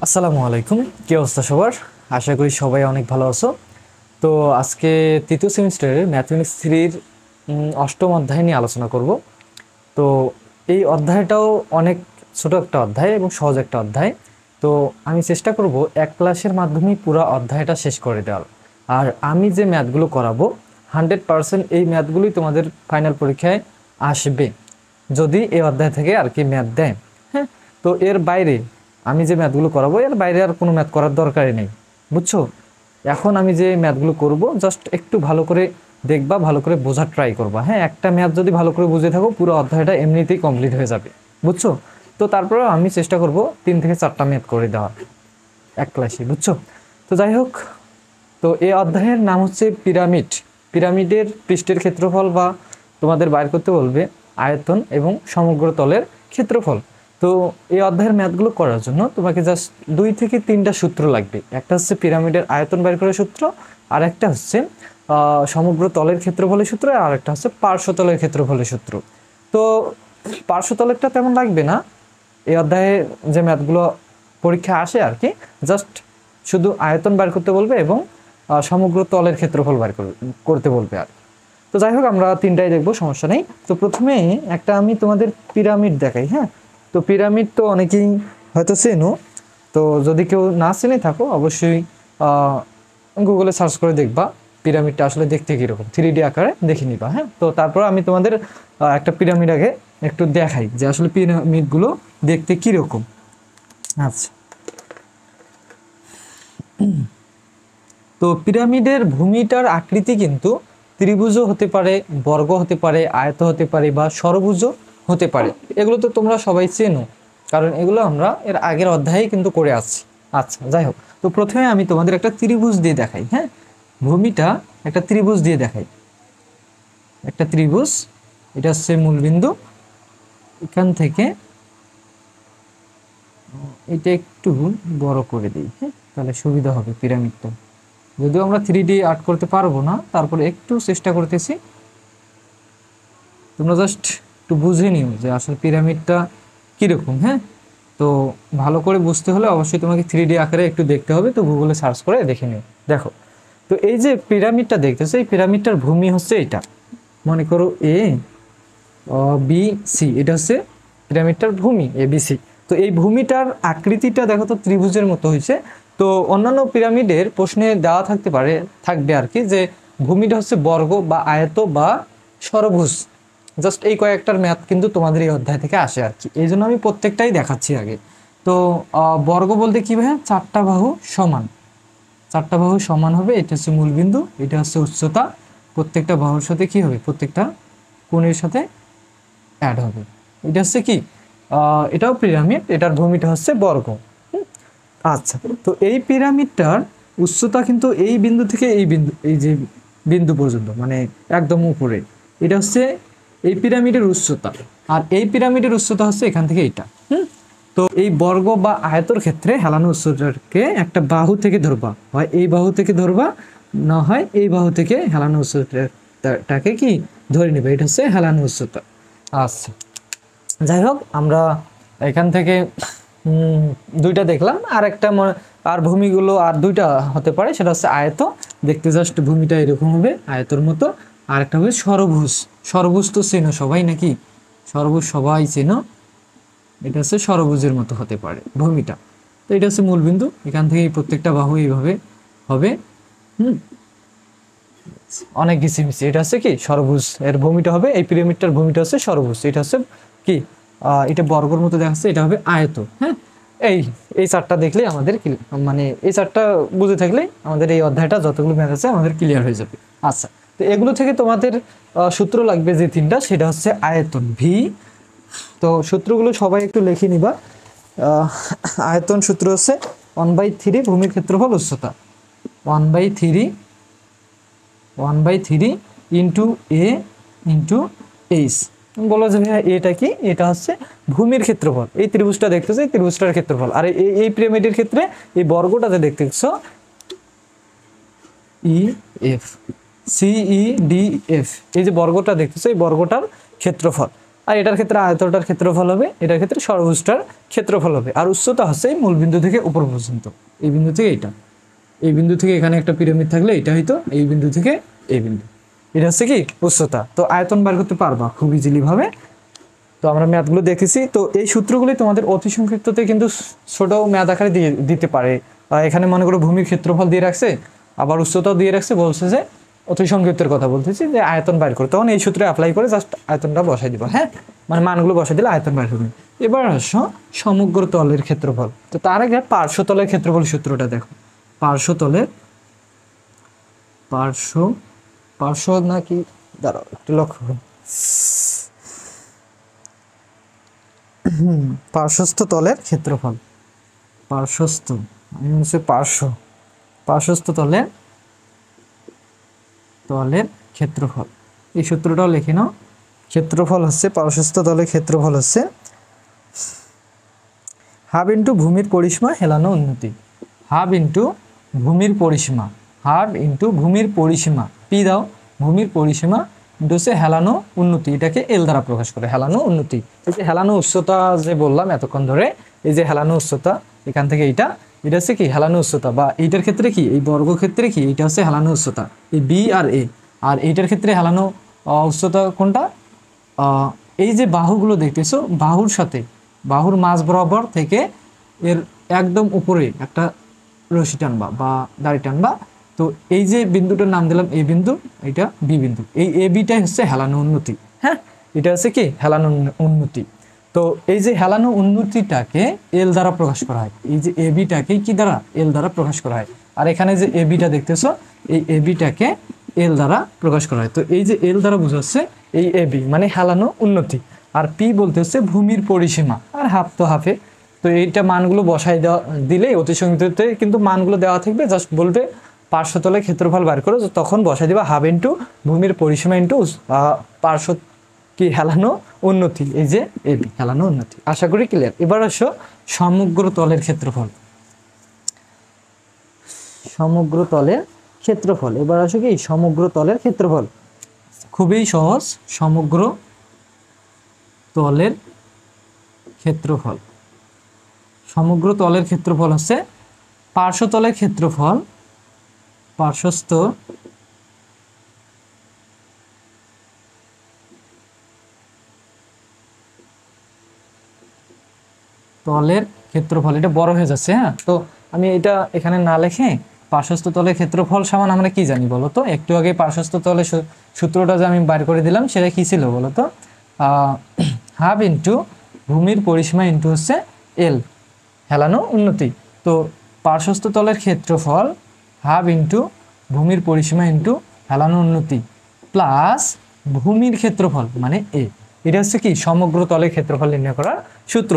আসসালামু আলাইকুম, কি অবস্থা সবার? আশা করি সবাই অনেক ভালো আছো। তো আজকে তৃতীয় সেমিস্টারের ম্যাথমেটিক্স থ্রির অষ্টম অধ্যায় নিয়ে আলোচনা করব। তো এই অধ্যায়টাও অনেক ছোট একটা অধ্যায় এবং সহজ একটা অধ্যায়। তো আমি চেষ্টা করব এক ক্লাসের মাধ্যমেই পুরো অধ্যায়টা শেষ করে দেওয়ার। আর আমি যে ম্যাথগুলো করাবো 100% এই ম্যাথগুলোই তোমাদের ফাইনাল পরীক্ষায় আসবে, যদি এই অধ্যায় থেকে আর কি ম্যাথ দেয়। হ্যাঁ, তো এর বাইরে আমি যে ম্যাথগুলো করাবো এর বাইরে আর কোনো ম্যাথ করার দরকারই নেই, বুঝছো? এখন আমি যে ম্যাথগুলো করব জাস্ট একটু ভালো করে দেখবা, ভালো করে বোঝার ট্রাই করবা। হ্যাঁ, একটা ম্যাথ যদি ভালো করে বুঝে থাকো পুরো অধ্যায়টা এমনিতেই কমপ্লিট হয়ে যাবে, বুঝছো? তো তারপরে আমি চেষ্টা করব 3 থেকে 4টা ম্যাথ করে দেওয়ার এক ক্লাসে, বুঝছো? তো যাই হোক, তো এই অধ্যায়ের নাম হচ্ছে পিরামিড। পিরামিডের পৃষ্ঠের ক্ষেত্রফল বা তোমাদের বাইর করতে বলবে আয়তন এবং সমগ্র তলের ক্ষেত্রফল। তো এই অধ্যায়ের ম্যাথগুলো করার জন্য তোমাকে জাস্ট 2 থেকে 3টা সূত্র লাগবে। একটা হচ্ছে পিরামিডের আয়তন বাইর করার সূত্র, আর একটা হচ্ছে সমগ্র তলের ক্ষেত্রফলের সূত্র, আর একটা হচ্ছে পার্শ্বতলের ক্ষেত্রফলের সূত্র। তো পার্শ্বতলেরটা তেমন লাগবে না, এই অধ্যায়ে যে ম্যাথগুলো পরীক্ষা আসে আর কি, জাস্ট শুধু আয়তন বার করতে বলবে এবং সমগ্র তলের ক্ষেত্রফল বার করতে বলবে আর। তো যাই হোক, আমরা 3টাই দেখবো, সমস্যা নেই। তো প্রথমে একটা আমি তোমাদের পিরামিড দেখাই। হ্যাঁ, তো পিরামিড তো অনেকেই হয়তো চেনো। তো যদি কেউ না চেনে থাকো অবশ্যই গুগলে সার্চ করে দেখবা পিরামিডটা আসলে দেখতে কীরকম, 3D আকারে দেখে নিবা। হ্যাঁ, তো তারপর আমি তোমাদের একটা পিরামিড আগে একটু দেখাই যে আসলে পিরামিডগুলো দেখতে কীরকম। আচ্ছা, তো পিরামিডের ভূমিটার আকৃতি কিন্তু ত্রিভুজও হতে পারে, বর্গ হতে পারে, আয়ত হতে পারে বা ষড়ভুজও হতে পারে। এগুলো তো তোমরা সবাই চেনো, কারণ এগুলো আমরা এর আগের অধ্যায়ে কিন্তু করে আসছি। আচ্ছা, যাই হোক, তো প্রথমে আমি তোমাদের একটা ত্রিভুজ দিয়ে দেখাই। হ্যাঁ, ভূমিটা একটা ত্রিভুজ দিয়ে দেখাই। একটা ত্রিভুজ, এটা হচ্ছে মূলবিন্দু, এখান থেকে এটা একটু বড় করে দিই। হ্যাঁ, তাহলে সুবিধা হবে পিরামিডটা। যদিও আমরা 3D আর্ট করতে পারবো না, তারপরে একটু চেষ্টা করতেছি। তোমরা জাস্ট একটু বুঝে নিও যে আসলে পিরামিডটা কীরকম। হ্যাঁ, তো ভালো করে বুঝতে হলে অবশ্যই তোমাকে 3D আকারে একটু দেখতে হবে। তো গুগলে সার্চ করে দেখে নিও। দেখো, তো এই যে পিরামিডটা দেখতেছো, এই পিরামিডটার ভূমি হচ্ছে এটা। মনে করো এ বি সি, এটা হচ্ছে পিরামিডটার ভূমি এ বি সি। তো এই ভূমিটার আকৃতিটা দেখো তো ত্রিভুজের মতো হয়েছে। তো অন্যান্য পিরামিডের প্রশ্নে দেওয়া থাকবে আর কি, যে ভূমিটা হচ্ছে বর্গ বা আয়ত বা ষড়ভুজ। জাস্ট এই কয়েকটার ম্যাথ কিন্তু তোমাদের এই অধ্যায় থেকে আসে আর কি, এই জন্য আমি প্রত্যেকটাই দেখাচ্ছি আগে। তো বর্গ বলতে কী ভাই? 4টা বাহু সমান, 4টা বাহু সমান হবে। এটা হচ্ছে মূলবিন্দু, এটা হচ্ছে উচ্চতা। প্রত্যেকটা বাহুর সাথে কি হবে? প্রত্যেকটা কোণের সাথে অ্যাড হবে। এটা হচ্ছে কি, এটাও পিরামিড, এটার ভূমিটা হচ্ছে বর্গ। আচ্ছা, তো এই পিরামিডটার উচ্চতা কিন্তু এই বিন্দু থেকে এই বিন্দু, এই যে বিন্দু পর্যন্ত, মানে একদম উপরে, এটা হচ্ছে এই পিরামিডের উচ্চতা। আর এই পিরামিডের উচ্চতা হচ্ছে এখান থেকে এটা। তো এই বর্গ বা আয়তর ক্ষেত্রে হেলানো উচ্চতাকে একটা বাহু থেকে ধরবা, হয় এই বাহু থেকে ধরবা, না হয় এই বাহু থেকে হেলানো উচ্চতাটাকে কি ধরে নেবে। এটা হচ্ছে হেলানো উচ্চতা। আচ্ছা, যাই হোক, আমরা এখান থেকে 2টা দেখলাম। আর একটা আর ভূমিগুলো আর 2টা হতে পারে, সেটা হচ্ছে আয়ত, দেখতে জাস্ট ভূমিটা এরকম হবে আয়তর মতো। আর একটা হবে ষড়ভুজ। ষড়ভুজ তো চেনো সবাই নাকি? ষড়ভুজ সবাই চেনো, এটা হচ্ছে ষড়ভুজের মতো হতে পারে ভূমিটা। তো এটা হচ্ছে মূলবিন্দু, এখান থেকে প্রত্যেকটা বাহু এইভাবে হবে। অনেক ঘিসিমিসি। এটা হচ্ছে কি ষড়ভুজ, এর ভূমিটা হবে, এই পিরামিডটার ভূমিটা হচ্ছে ষড়ভুজ। এটা হচ্ছে কি, এটা বর্গের মতো দেখাচ্ছে, এটা হবে আয়ত। হ্যাঁ, এই এই 4টা দেখলেই আমাদের মানে এই 4টা বুঝে থাকলেই আমাদের এই অধ্যায়টা যতগুলো ম্যাথ আছে আমাদের ক্লিয়ার হয়ে যাবে। আচ্ছা, তো এগুলো থেকে তোমাদের সূত্র লাগবে যে 3টা, সেটা হচ্ছে আয়তন ভি। তো সূত্রগুলো সবাই একটু লিখে নিবা। আয়তন সূত্র হচ্ছে 1/3 ভূমির ক্ষেত্রফল উচ্চতা, 1/3 ইন্টু এ ইন্টু এইচ। বলা যাবে হ্যাঁ, এটা কি? এটা হচ্ছে ভূমির ক্ষেত্রফল। এই ত্রিভুজটা দেখতেছো, এই ত্রিভুজটার ক্ষেত্রফল। আর এই পিরামিডের ক্ষেত্রে এই বর্গটাতে দেখতেছো ই এফ, সিই ডি এফ, এই যে বর্গটা দেখতেছো, এই বর্গটার ক্ষেত্রফল। আর এটার ক্ষেত্রে আয়তটার ক্ষেত্রফল হবে, এটার ক্ষেত্রে ষড়ভুজটার ক্ষেত্রফল হবে। আর উচ্চতা হচ্ছে এই মূল বিন্দু থেকে উপর পর্যন্ত, এই বিন্দু থেকে এইটা, এই বিন্দু থেকে এখানে একটা পিরামিড থাকলে এটা হয়তো এই বিন্দু থেকে এই বিন্দু, এটা হচ্ছে কি উচ্চতা। তো আয়তন বের করতে পারবা খুব ইজিলি ভাবে। তো আমরা ম্যাথগুলো দেখেছি। তো এই সূত্রগুলি তোমাদের অতি সংক্ষিপ্ততে কিন্তু ছোট ম্যাথ আকারে দিয়ে দিতে পারে। এখানে মনে করো ভূমির ক্ষেত্রফল দিয়ে রাখছে, আবার উচ্চতাও দিয়ে রাখছে, বলছে যে অতি সংক্ষিপ্তের কথা বলতেছি যে আয়তন বাইর করো, তখন এই সূত্রে অ্যাপ্লাই করে জাস্ট আয়তনটা বসাই দিবা। হ্যাঁ, মানে মানগুলো বসাই দিলে আয়তন বাইর হবে। এবার আসো সমগ্র তলের ক্ষেত্রফল। তো তার আগে পার্শ্বতলের ক্ষেত্রফল সূত্রটা দেখো। পার্শ্বতলের পার্শ্ব নাকি, দাঁড়াও একটু লক্ষ্য করো, পার্শ্বস্থ তলের ক্ষেত্রফল, পার্শ্বস্থ আমি হচ্ছে পার্শ্বস্থ তলের ক্ষেত্রফল, এই সূত্রটাও লিখে নাও। ক্ষেত্রফল হচ্ছে পার্শ্বস্থ তলের ক্ষেত্রফল হচ্ছে হাফ ইন্টু ভূমির পরিসীমা হেলানো উন্নতি, হাফ ইন্টু ভূমির পরিসীমা, হাফ ইন্টু ভূমির পরিসীমা, পি দাও, ভূমির পরিসীমা ইন্টু হচ্ছে হেলানো উন্নতি, এটাকে এল দ্বারা প্রকাশ করে হেলানো উন্নতি। এই যে হেলানো উচ্চতা যে বললাম এতক্ষণ ধরে, এই যে হেলানো উচ্চতা এখান থেকে এটা হচ্ছে কি হেলানো উচ্চতা, বা এইটার ক্ষেত্রে কি এই বর্গক্ষেত্রে কি এটা হচ্ছে হেলানো উচ্চতা, এই বি আর এ। আর এইটার ক্ষেত্রে হেলানো উচ্চতা কোনটা, এই যে বাহুগুলো দেখতেছো, বাহুর সাথে বাহুর মাঝ বরাবর থেকে এর একদম উপরে একটা রশি টানবা বা দাড়ি টানবা। তো এই যে বিন্দুটার নাম দিলাম এ বিন্দু, এটা বি বিন্দু, এই এ বিটাই হচ্ছে হেলানো উন্নতি। হ্যাঁ, এটা হচ্ছে কি হেলানো উন্নতি। তো এই যে হেলানো উন্নতিটাকে এল দ্বারা প্রকাশ করা হয়, এই যে এ বিটাকে কি দ্বারা এল দ্বারা প্রকাশ করা হয়। আর এখানে যে এ বিটা দেখতেছো, এই এ বিটাকে এল দ্বারা প্রকাশ করা হয়। তো এই যে এল দ্বারা বোঝাচ্ছে এই এ বি মানে হেলানো উন্নতি, আর পি বলতে হচ্ছে ভূমির পরিসীমা, আর হাফ তো হাফে। তো এইটা মানগুলো বসাই দেওয়া দিলে অতি সংক্ষিপ্ততে কিন্তু মানগুলো দেওয়া থাকবে, জাস্ট বলবে পার্শ্বতলের ক্ষেত্রফল বার করো, তখন বসাই দিবা হাফ ইন্টু ভূমির পরিসীমা ইন্টু পার্শ্ব কি হেলানো উন্নতি, এই যে এবি হেলানো উন্নতি। আশা করি ক্লিয়ার। এবার আসো সমগ্র তলের ক্ষেত্রফল, সমগ্র তলের ক্ষেত্রফল। এবার আসো কি সমগ্র তলের ক্ষেত্রফল, খুবই সহজ। সমগ্র তলের ক্ষেত্রফল, সমগ্র তলের ক্ষেত্রফল হচ্ছে পার্শ্বতলের ক্ষেত্রফল, পার্শ্বস্থ তলের ক্ষেত্রফল। এটা বড় হয়ে যাচ্ছে। হ্যাঁ, তো আমি এটা এখানে না লিখে পার্শ্বস্থ তলের ক্ষেত্রফল সমান আমরা কি জানি বলো তো? একটু আগে পার্শ্বস্থ তলের সূত্রটা যে আমি বাইর করে দিলাম সেটা কি ছিল বলো তো? হাফ ইন্টু ভূমির পরিসীমা ইন্টু হচ্ছে এল হেলানো উন্নতি। তো পার্শ্বস্থ তলের ক্ষেত্রফল হাফ ইন্টু ভূমির পরিসীমা ইন্টু হেলানো উন্নতি প্লাস ভূমির ক্ষেত্রফল মানে এ। এটা হচ্ছে কি সমগ্র তলের ক্ষেত্রফল নির্ণয় করার সূত্র,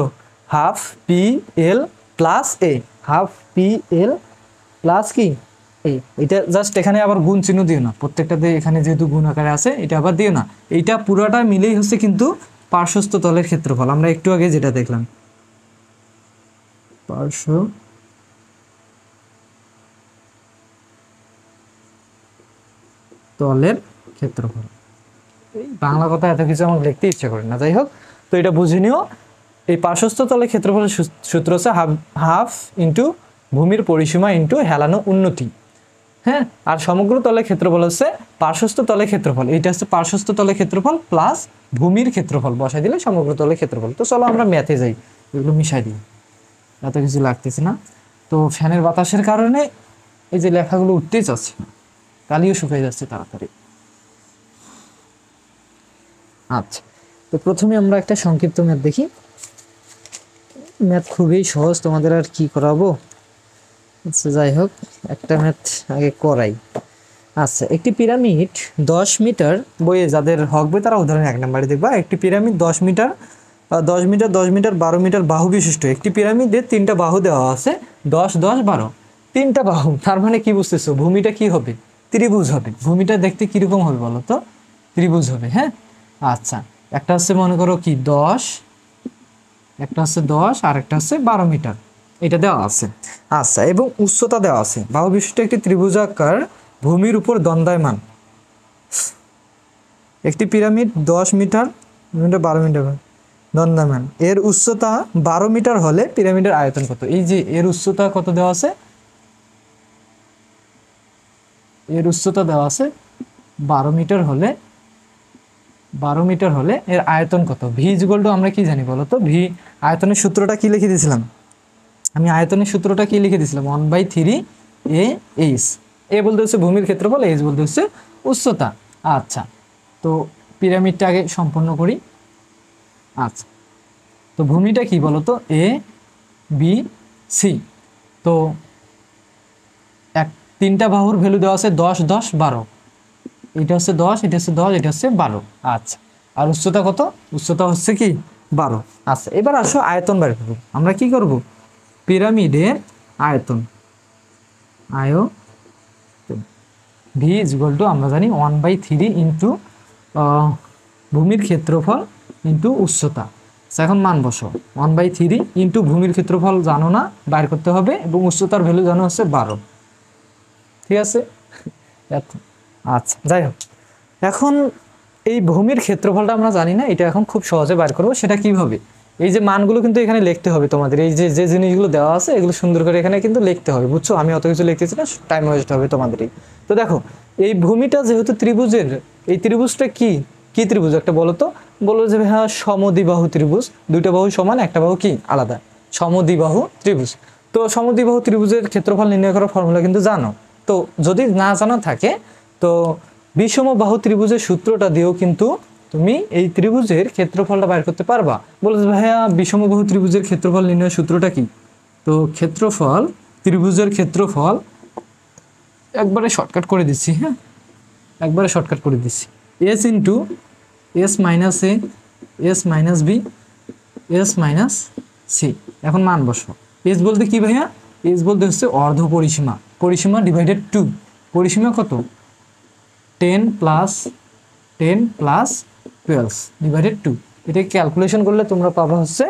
হাফ পি এল প্লাস এ, হাফ পি এল প্লাস কি এ। এটা জাস্ট এখানে আবার গুণ চিহ্ন দিও না, প্রত্যেকটাতে এখানে যেহেতু গুণ আকারে আছে এটা আবার দিও না। এইটা পুরোটা মিলেই হচ্ছে কিন্তু পার্শ্বস্থ তলের ক্ষেত্রফল। আমরা একটু আগে যেটা দেখলাম পার্শ্ব তলের ক্ষেত্রফল। এই বাংলা কথা এত কিছু আমার লিখতে ইচ্ছা করে না, যাই হোক। তো এটা বুঝে নিও, এই পার্শ্বস্থ তলের ক্ষেত্রফলের সূত্র হচ্ছে হাফ ইন্টু ভূমির পরিসীমা ইন্টু হেলানো উন্নতি। হ্যাঁ, আর সমগ্র তলের ক্ষেত্রফল হচ্ছে পার্শ্বস্থ তলের ক্ষেত্রফল, এইটা হচ্ছে পার্শ্বস্থ তলের ক্ষেত্রফল প্লাস ভূমির ক্ষেত্রফল, বসাই দিলে সমগ্র তলের ক্ষেত্রফল। তো চলো আমরা ম্যাথে যাই, এগুলো মিশাই দিই, এত কিছু লাগতেছে না। তো ফ্যানের বাতাসের কারণে এই যে লেখাগুলো উঠতেই চাচ্ছে না, কালিও শুকিয়ে যাচ্ছে তাড়াতাড়ি। আচ্ছা, তো প্রথমে আমরা একটা সংক্ষিপ্ত ম্যাথ দেখি। ম্যাথ খুবই সহজ, তোমাদের আর কি করাবো। আচ্ছা যাই হোক, একটা ম্যাথ আগে করাই। আচ্ছা, একটি পিরামিড 10 মিটার, বইয়ে যাদের হকবে তারা উদাহরণ 1 নম্বরে দেখবা। একটি pyramid 10 metre 10 metre 10 metre 12 metre বাহু বিশিষ্ট। একটি পিরামিডে 3টা বাহু দেওয়া আছে, 10 10 12, 3টা বাহু। তার মানে কি বুঝতেছো, ভূমিটা কি হবে, ত্রিভুজ হবে। ভূমিটা দেখতে কিরকম হবে বলো তো, ত্রিভুজ হবে। হ্যাঁ, আচ্ছা, একটা হচ্ছে মনে করো কি 10, একটা হচ্ছে 10 আর একটা হচ্ছে 12 মিটার, এটা দেওয়া আছে। আচ্ছা, এবং উচ্চতা দেওয়া আছে। বাহু বিশিষ্ট একটি ত্রিভুজাকার ভূমির উপর দণ্ডায়মান। একটি পিরামিড 10 মিটার মিটার 12 মিটার দণ্ডায়মান। এর উচ্চতা 12 মিটার হলে পিরামিডের আয়তন কত? এই যে এর উচ্চতা কত দেওয়া আছে, এর উচ্চতা দেওয়া আছে 12 মিটার হলে, 12 মিটার হলে এর আয়তন কত? ভি ইকুয়াল টু আমরা কি জানি বলো তো? ভি আয়তনের সূত্রটা কি লিখে দিয়েছিলাম? আমি আয়তনের সূত্রটা কি লিখে দিয়েছিলাম? 1/3 এ এইচ। এ বলতে হচ্ছে ভূমির ক্ষেত্রফল, এইচ বলতে হচ্ছে উচ্চতা। আচ্ছা, তো পিরামিডটা আগে সম্পন্ন করি। আচ্ছা, তো ভূমিটা কি বলো তো? A B C. তো তিনটা বাহুর ভ্যালু দেওয়া আছে 10 10 12। এটা হচ্ছে 10, এটা হচ্ছে 10, এটা হচ্ছে 12। আচ্ছা, আর উচ্চতা কত? উচ্চতা হচ্ছে কি 12। আচ্ছা, এবার আসো আয়তন বের করব। আমরা কি করব? পিরামিডের আয়তন, ভি ইকুয়াল টু আমরা জানি 1/3 ইন্টু ভূমির ক্ষেত্রফল ইন্টু উচ্চতা। এখন মান বসো, 1/3 ইন্টু ভূমির ক্ষেত্রফল জানো না, বাইর করতে হবে, এবং উচ্চতার ভ্যালু জানো হচ্ছে 12। ঠিক আছে? আচ্ছা, যাই হোক, এখন এই ভূমির ক্ষেত্রফলটা আমরা জানি না, এটা এখন খুব সহজে বাইর করবো। সেটা কিভাবে? এই যে মানগুলো কিন্তু এখানে লিখতে হবে তোমাদের, এই যে যে জিনিসগুলো দেওয়া আছে এগুলো সুন্দর করে এখানে কিন্তু লিখতে হবে, বুঝছো? আমি অত কিছু লিখতেছি না, টাইম ওয়েস্ট হবে তোমাদেরই। তো দেখো, এই ভূমিটা যেহেতু ত্রিভুজের, এই ত্রিভুজটা কি কি ত্রিভুজ একটা বলো তো? বলো যে হ্যাঁ সমদ্বিবাহু ত্রিভুজ, দুইটা বাহু সমান, একটা বাহু কি আলাদা, সমদ্বিবাহু ত্রিভুজ। তো সমদ্বিবাহু ত্রিভুজের ক্ষেত্রফল নির্ণয় করার ফর্মুলা কিন্তু জানো। তো যদি না জানা থাকে, তো বিষমবাহু ত্রিভুজের সূত্রটা দিয়েও কিন্তু তুমি এই ত্রিভুজের ক্ষেত্রফলটা বাইর করতে পারবা। বলে ভাইয়া বিষমবাহু ত্রিভুজের ক্ষেত্রফল নির্ণয়ের সূত্রটা কি? তো ক্ষেত্রফল, ত্রিভুজের ক্ষেত্রফল একবারে শর্টকাট করে দিচ্ছি। হ্যাঁ, একবারে শর্টকাট করে দিচ্ছি। S into S minus A, S minus B, S minus C. এখন মান বসো। এস বলতে কি ভাইয়া? এস বলতে হচ্ছে অর্ধ পরিসীমা, পরিসীমা ডিভাইডেড 2। পরিসীমা কত? 10 প্লাস 12 ডিভাইডেড 2। এটাকে ক্যালকুলেশন করলে তোমরা পাবা হচ্ছে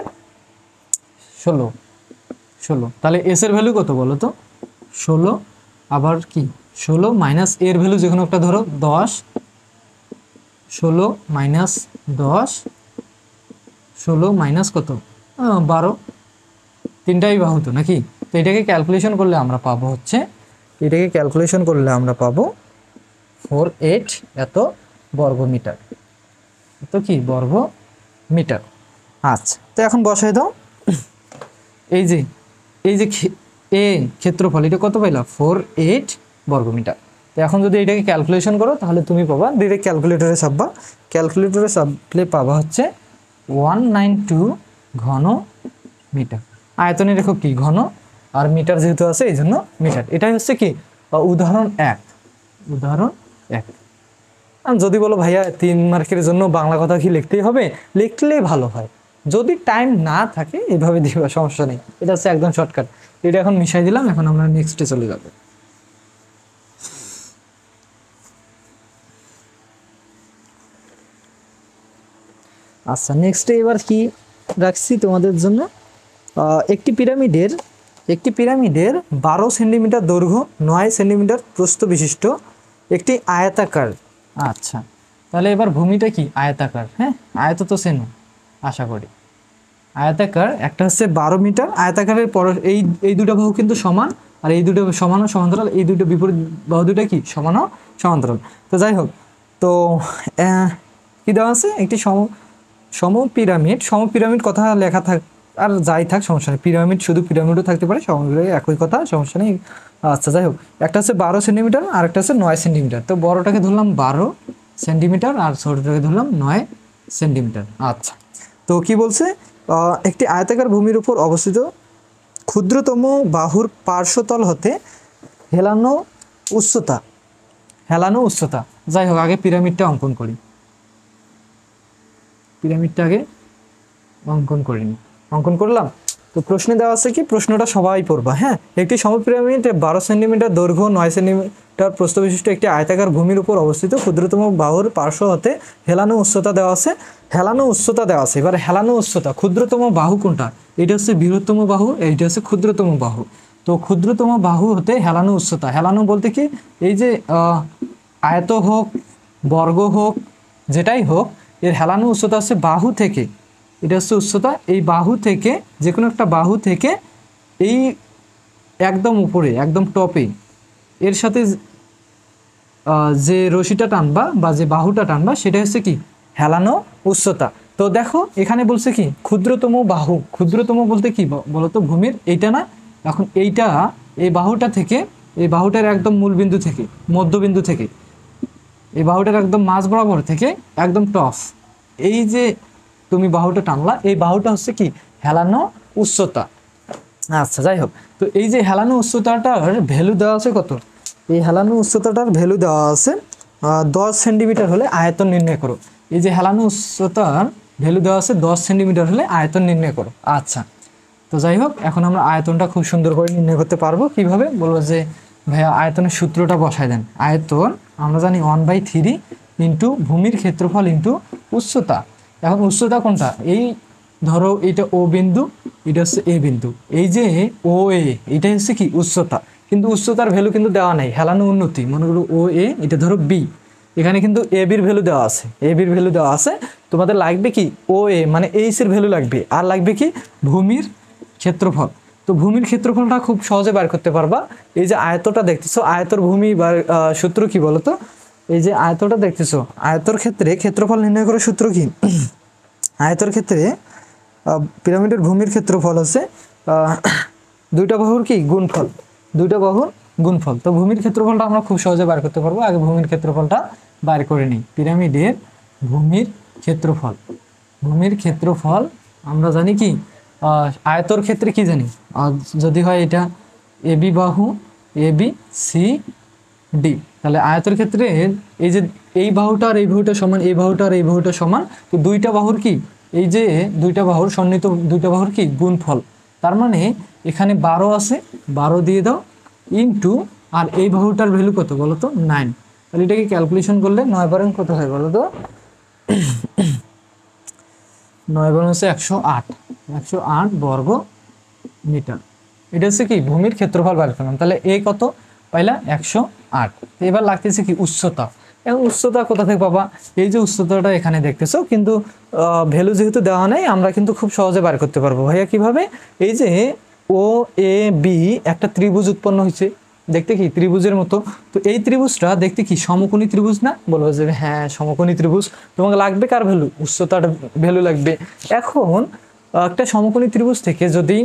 16। তাহলে এস এর ভ্যালু কত বলো তো? 16। আবার কি 16 মাইনাস এর ভ্যালু যে কোনো একটা ধরো 10, 16 মাইনাস 10, 16 মাইনাস কত 12, তিনটাই বাহু তো নাকি? তো এটাকে ক্যালকুলেশন করলে আমরা পাবো হচ্ছে, এটাকে ক্যালকুলেশন করলে আমরা পাবো 48 এত বর্গ মিটার। তো কি বর্গ মিটার। আচ্ছা, তো এখন বসাই দাও। এই যে এ ক্ষেত্রফল, এটা কত পাইলা? 48 বর্গ মিটার। তো এখন যদি এটাকে ক্যালকুলেশন করো তাহলে তুমি পাবা, ডিরেক্ট ক্যালকুলেটরে চাপবা, ক্যালকুলেটরে চাপলে পাবা হচ্ছে 192 ঘন মিটার। আয়তনের রেখক কি? ঘন, আর মিটার যেহেতু আছে এই জন্য মিটার। এটাই হচ্ছে কি উদাহরণ 1। উদাহরণ 1। যদি বলো ভাইয়া 3 মার্কের জন্য বাংলা কথা কি লিখতেই হবে? লিখলেই ভালো হয়, যদি টাইম না থাকে এভাবে দিবা, সমস্যা নেই। এটা হচ্ছে একদম শর্টকাট। এটা এখন মিশাই দিলাম, এখন আমরা নেক্সটে চলে যাব। আচ্ছা, নেক্সটে এবার কি রাখছি তোমাদের জন্য? একটি পিরামিডের 12 সেন্টিমিটার দৈর্ঘ্য, 9 সেন্টিমিটার প্রস্থ বিশিষ্ট একটি আয়তাকার। আচ্ছা, তাহলে এবার ভূমিটা কি আয়তাকার। হ্যাঁ, আয়ত তো চেনো আশা করি। আয়তাকার একটা হচ্ছে 12 মিটার। আয়তাকারের পর এই দুটো বাহু কিন্তু সমান, আর এই দুটো সমান ও সমান্তরাল, এই দুটো বিপরীত বাহু দুটো কি সমান ও সমান্তরাল। তো যাই হোক, তো কি দেওয়া আছে? একটি সমপিরামিড কথা লেখা থাক, আর যাই থাক সমস্যা নেই। পিরামিড শুধু পিরামিডও থাকতে পারে, সমপিরামিড একই কথা, সমস্যা নেই। আচ্ছা, যাই হোক, একটা হচ্ছে 12 সেন্টিমিটার আর একটা হচ্ছে 9 সেন্টিমিটার। তো বড়টাকে ধরলাম 12 সেন্টিমিটার আর ছোটটাকে ধরলাম 9 সেন্টিমিটার। আচ্ছা, তো কি বলছে? একটি আয়তাকার ভূমির উপর অবস্থিত ক্ষুদ্রতম বাহুর পার্শ্বতল হতে হেলানো উচ্চতা। যাই হোক, আগে পিরামিডটা অঙ্কন করি। পিরামিডটা আগে অঙ্কন করলাম। তো প্রশ্নে দেওয়া আছে কি, প্রশ্নটা সবাই পড়বা। হ্যাঁ, একটি সমপিরামিড 12 সেন্টিমিটার দৈর্ঘ্য, 9 সেন্টিমিটার প্রস্থ বিশিষ্ট একটি আয়তাকার ভূমির উপর অবস্থিত ক্ষুদ্রতম বাহুর পার্শ্ব হতে হেলানো উচ্চতা দেওয়া আছে। এবার হেলানো উচ্চতা, ক্ষুদ্রতম বাহু কোনটা? এটা হচ্ছে বৃহত্তম বাহু, এইটা হচ্ছে ক্ষুদ্রতম বাহু। তো ক্ষুদ্রতম বাহু হতে হেলানো উচ্চতা, হেলানো বলতে কি, এই যে আয়ত হোক, বর্গ হোক, যেটাই হোক, এর হেলানো উচ্চতা হচ্ছে বাহু থেকে, এটা হচ্ছে উচ্চতা, এই বাহু থেকে যে কোনো একটা বাহু থেকে এই একদম উপরে একদম টপে এর সাথে যে রশিটা টানবা বা যে বাহুটা টানবা সেটা হচ্ছে কি হেলানো উচ্চতা। তো দেখো এখানে বলছে কি ক্ষুদ্রতম বাহু, ক্ষুদ্রতম বলতে কি বলতো ভূমির এইটা না, এখন এইটা এই বাহুটা থেকে, এই বাহুটার একদম মূলবিন্দু থেকে মধ্যবিন্দু থেকে এই বাহুটার একদম মাঝ বরাবর থেকে একদম টপ, এই যে তুমি বাহুটা টানলা এই বাহুটা হচ্ছে কি হেলানো উচ্চতা। আচ্ছা যাই হোক, তো এই যে হেলানো উচ্চতাটার ভ্যালু দেওয়া আছে কত, এই হেলানো উচ্চতাটার ভ্যালু দেওয়া আছে 10 সেন্টিমিটার হলে আয়তন নির্ণয় করো। এই যে হেলানো উচ্চতার ভ্যালু দেওয়া আছে 10 সেন্টিমিটার হলে আয়তন নির্ণয় করো। আচ্ছা, তো যাই হোক এখন আমরা আয়তনটা খুব সুন্দর করে নির্ণয় করতে পারবো। কিভাবে বলবো যে ভাইয়া আয়তনের সূত্রটা বসায় দেন। আয়তন আমরা জানি 1/3 ইন্টু ভূমির ক্ষেত্রফল ইন্টু উচ্চতা। এখন উচ্চতা কোনটা, এই ধরো এটা ও বিন্দু, এটা হচ্ছে এ বিন্দু, এই যে ও এ এটা হচ্ছে কি উচ্চতা, কিন্তু উচ্চতার ভ্যালু কিন্তু দেওয়া নাই, হেলানো উন্নতি মনে করো ও এ, এটা ধরো বি, এখানে কিন্তু এ বির ভ্যালু দেওয়া আছে, এ বির ভ্যালু দেওয়া আছে। তোমাদের লাগবে কি ও এ মানে এইচ এর ভ্যালু লাগবে, আর লাগবে কি ভূমির ক্ষেত্রফল। তো ভূমির ক্ষেত্রফলটা খুব সহজে বার করতে পারবা। এই যে আয়তটা দেখতেছো, আয়তর ভূমি বা সূত্র কি বলতো, এই যে আয়তটা দেখতেছো, আয়তর ক্ষেত্রে ক্ষেত্রফল নির্ণয় করার সূত্র কি, আয়তর ক্ষেত্রে পিরামিডের ভূমির ক্ষেত্রফল হচ্ছে দুইটা বাহুর কি গুণফল, দুইটা বাহুর গুণফল। তো ভূমির ক্ষেত্রফলটা আমরা খুব সহজে বার করতে পারবো। আগে ভূমির ক্ষেত্রফলটা বার করে নিই। পিরামিডের ভূমির ক্ষেত্রফল, ভূমির ক্ষেত্রফল আমরা জানি কি আয়তর ক্ষেত্রে কি জানি, যদি হয় এটা এবি বাহু, এবি সি ডি, তাহলে আয়তর ক্ষেত্রে এই যে এই বাহুটা আর এই বাহুটা সমান, এই বাহুটা আর এই বাহুটা সমান, তো দুইটা বাহুর কি এই যে দুইটা বাহুর সন্নিহিত দুইটা বাহুর কি গুণফল। তার মানে এখানে 12 আছে, 12 দিয়ে দাও ইন্টু, আর এই বাহুটার ভ্যালু কত বলো তো 9, তাহলে এটাকে ক্যালকুলেশন করলে 9 বারং কত হয় বলো তো, 9 বারং হচ্ছে 108, 108 বর্গ মিটার। এটা হচ্ছে কি ভূমির ক্ষেত্রফল বার করলাম। তাহলে এ কত পাইলা 108। এবার লাগতেছে কি উচ্চতা। এখন উচ্চতা কোথা থেকে পাবা, এই যে উচ্চতাটা এখানে দেখতেছো, কিন্তু ভ্যালু যেহেতু দেওয়া নেই আমরা কিন্তু খুব সহজে বার করতে পারবো। ভাইয়া কিভাবে, এই যে ও এ বি একটা ত্রিভুজ উৎপন্ন হয়েছে, দেখতে কি ত্রিভুজের মতো, তো এই ত্রিভুজটা দেখতে কি সমকোণী ত্রিভুজ না, বলবো যে হ্যাঁ সমকোণী ত্রিভুজ। তোমাকে লাগবে কার ভ্যালু, উচ্চতার ভ্যালু লাগবে। এখন একটা সমকোণী ত্রিভুজ থেকে যদি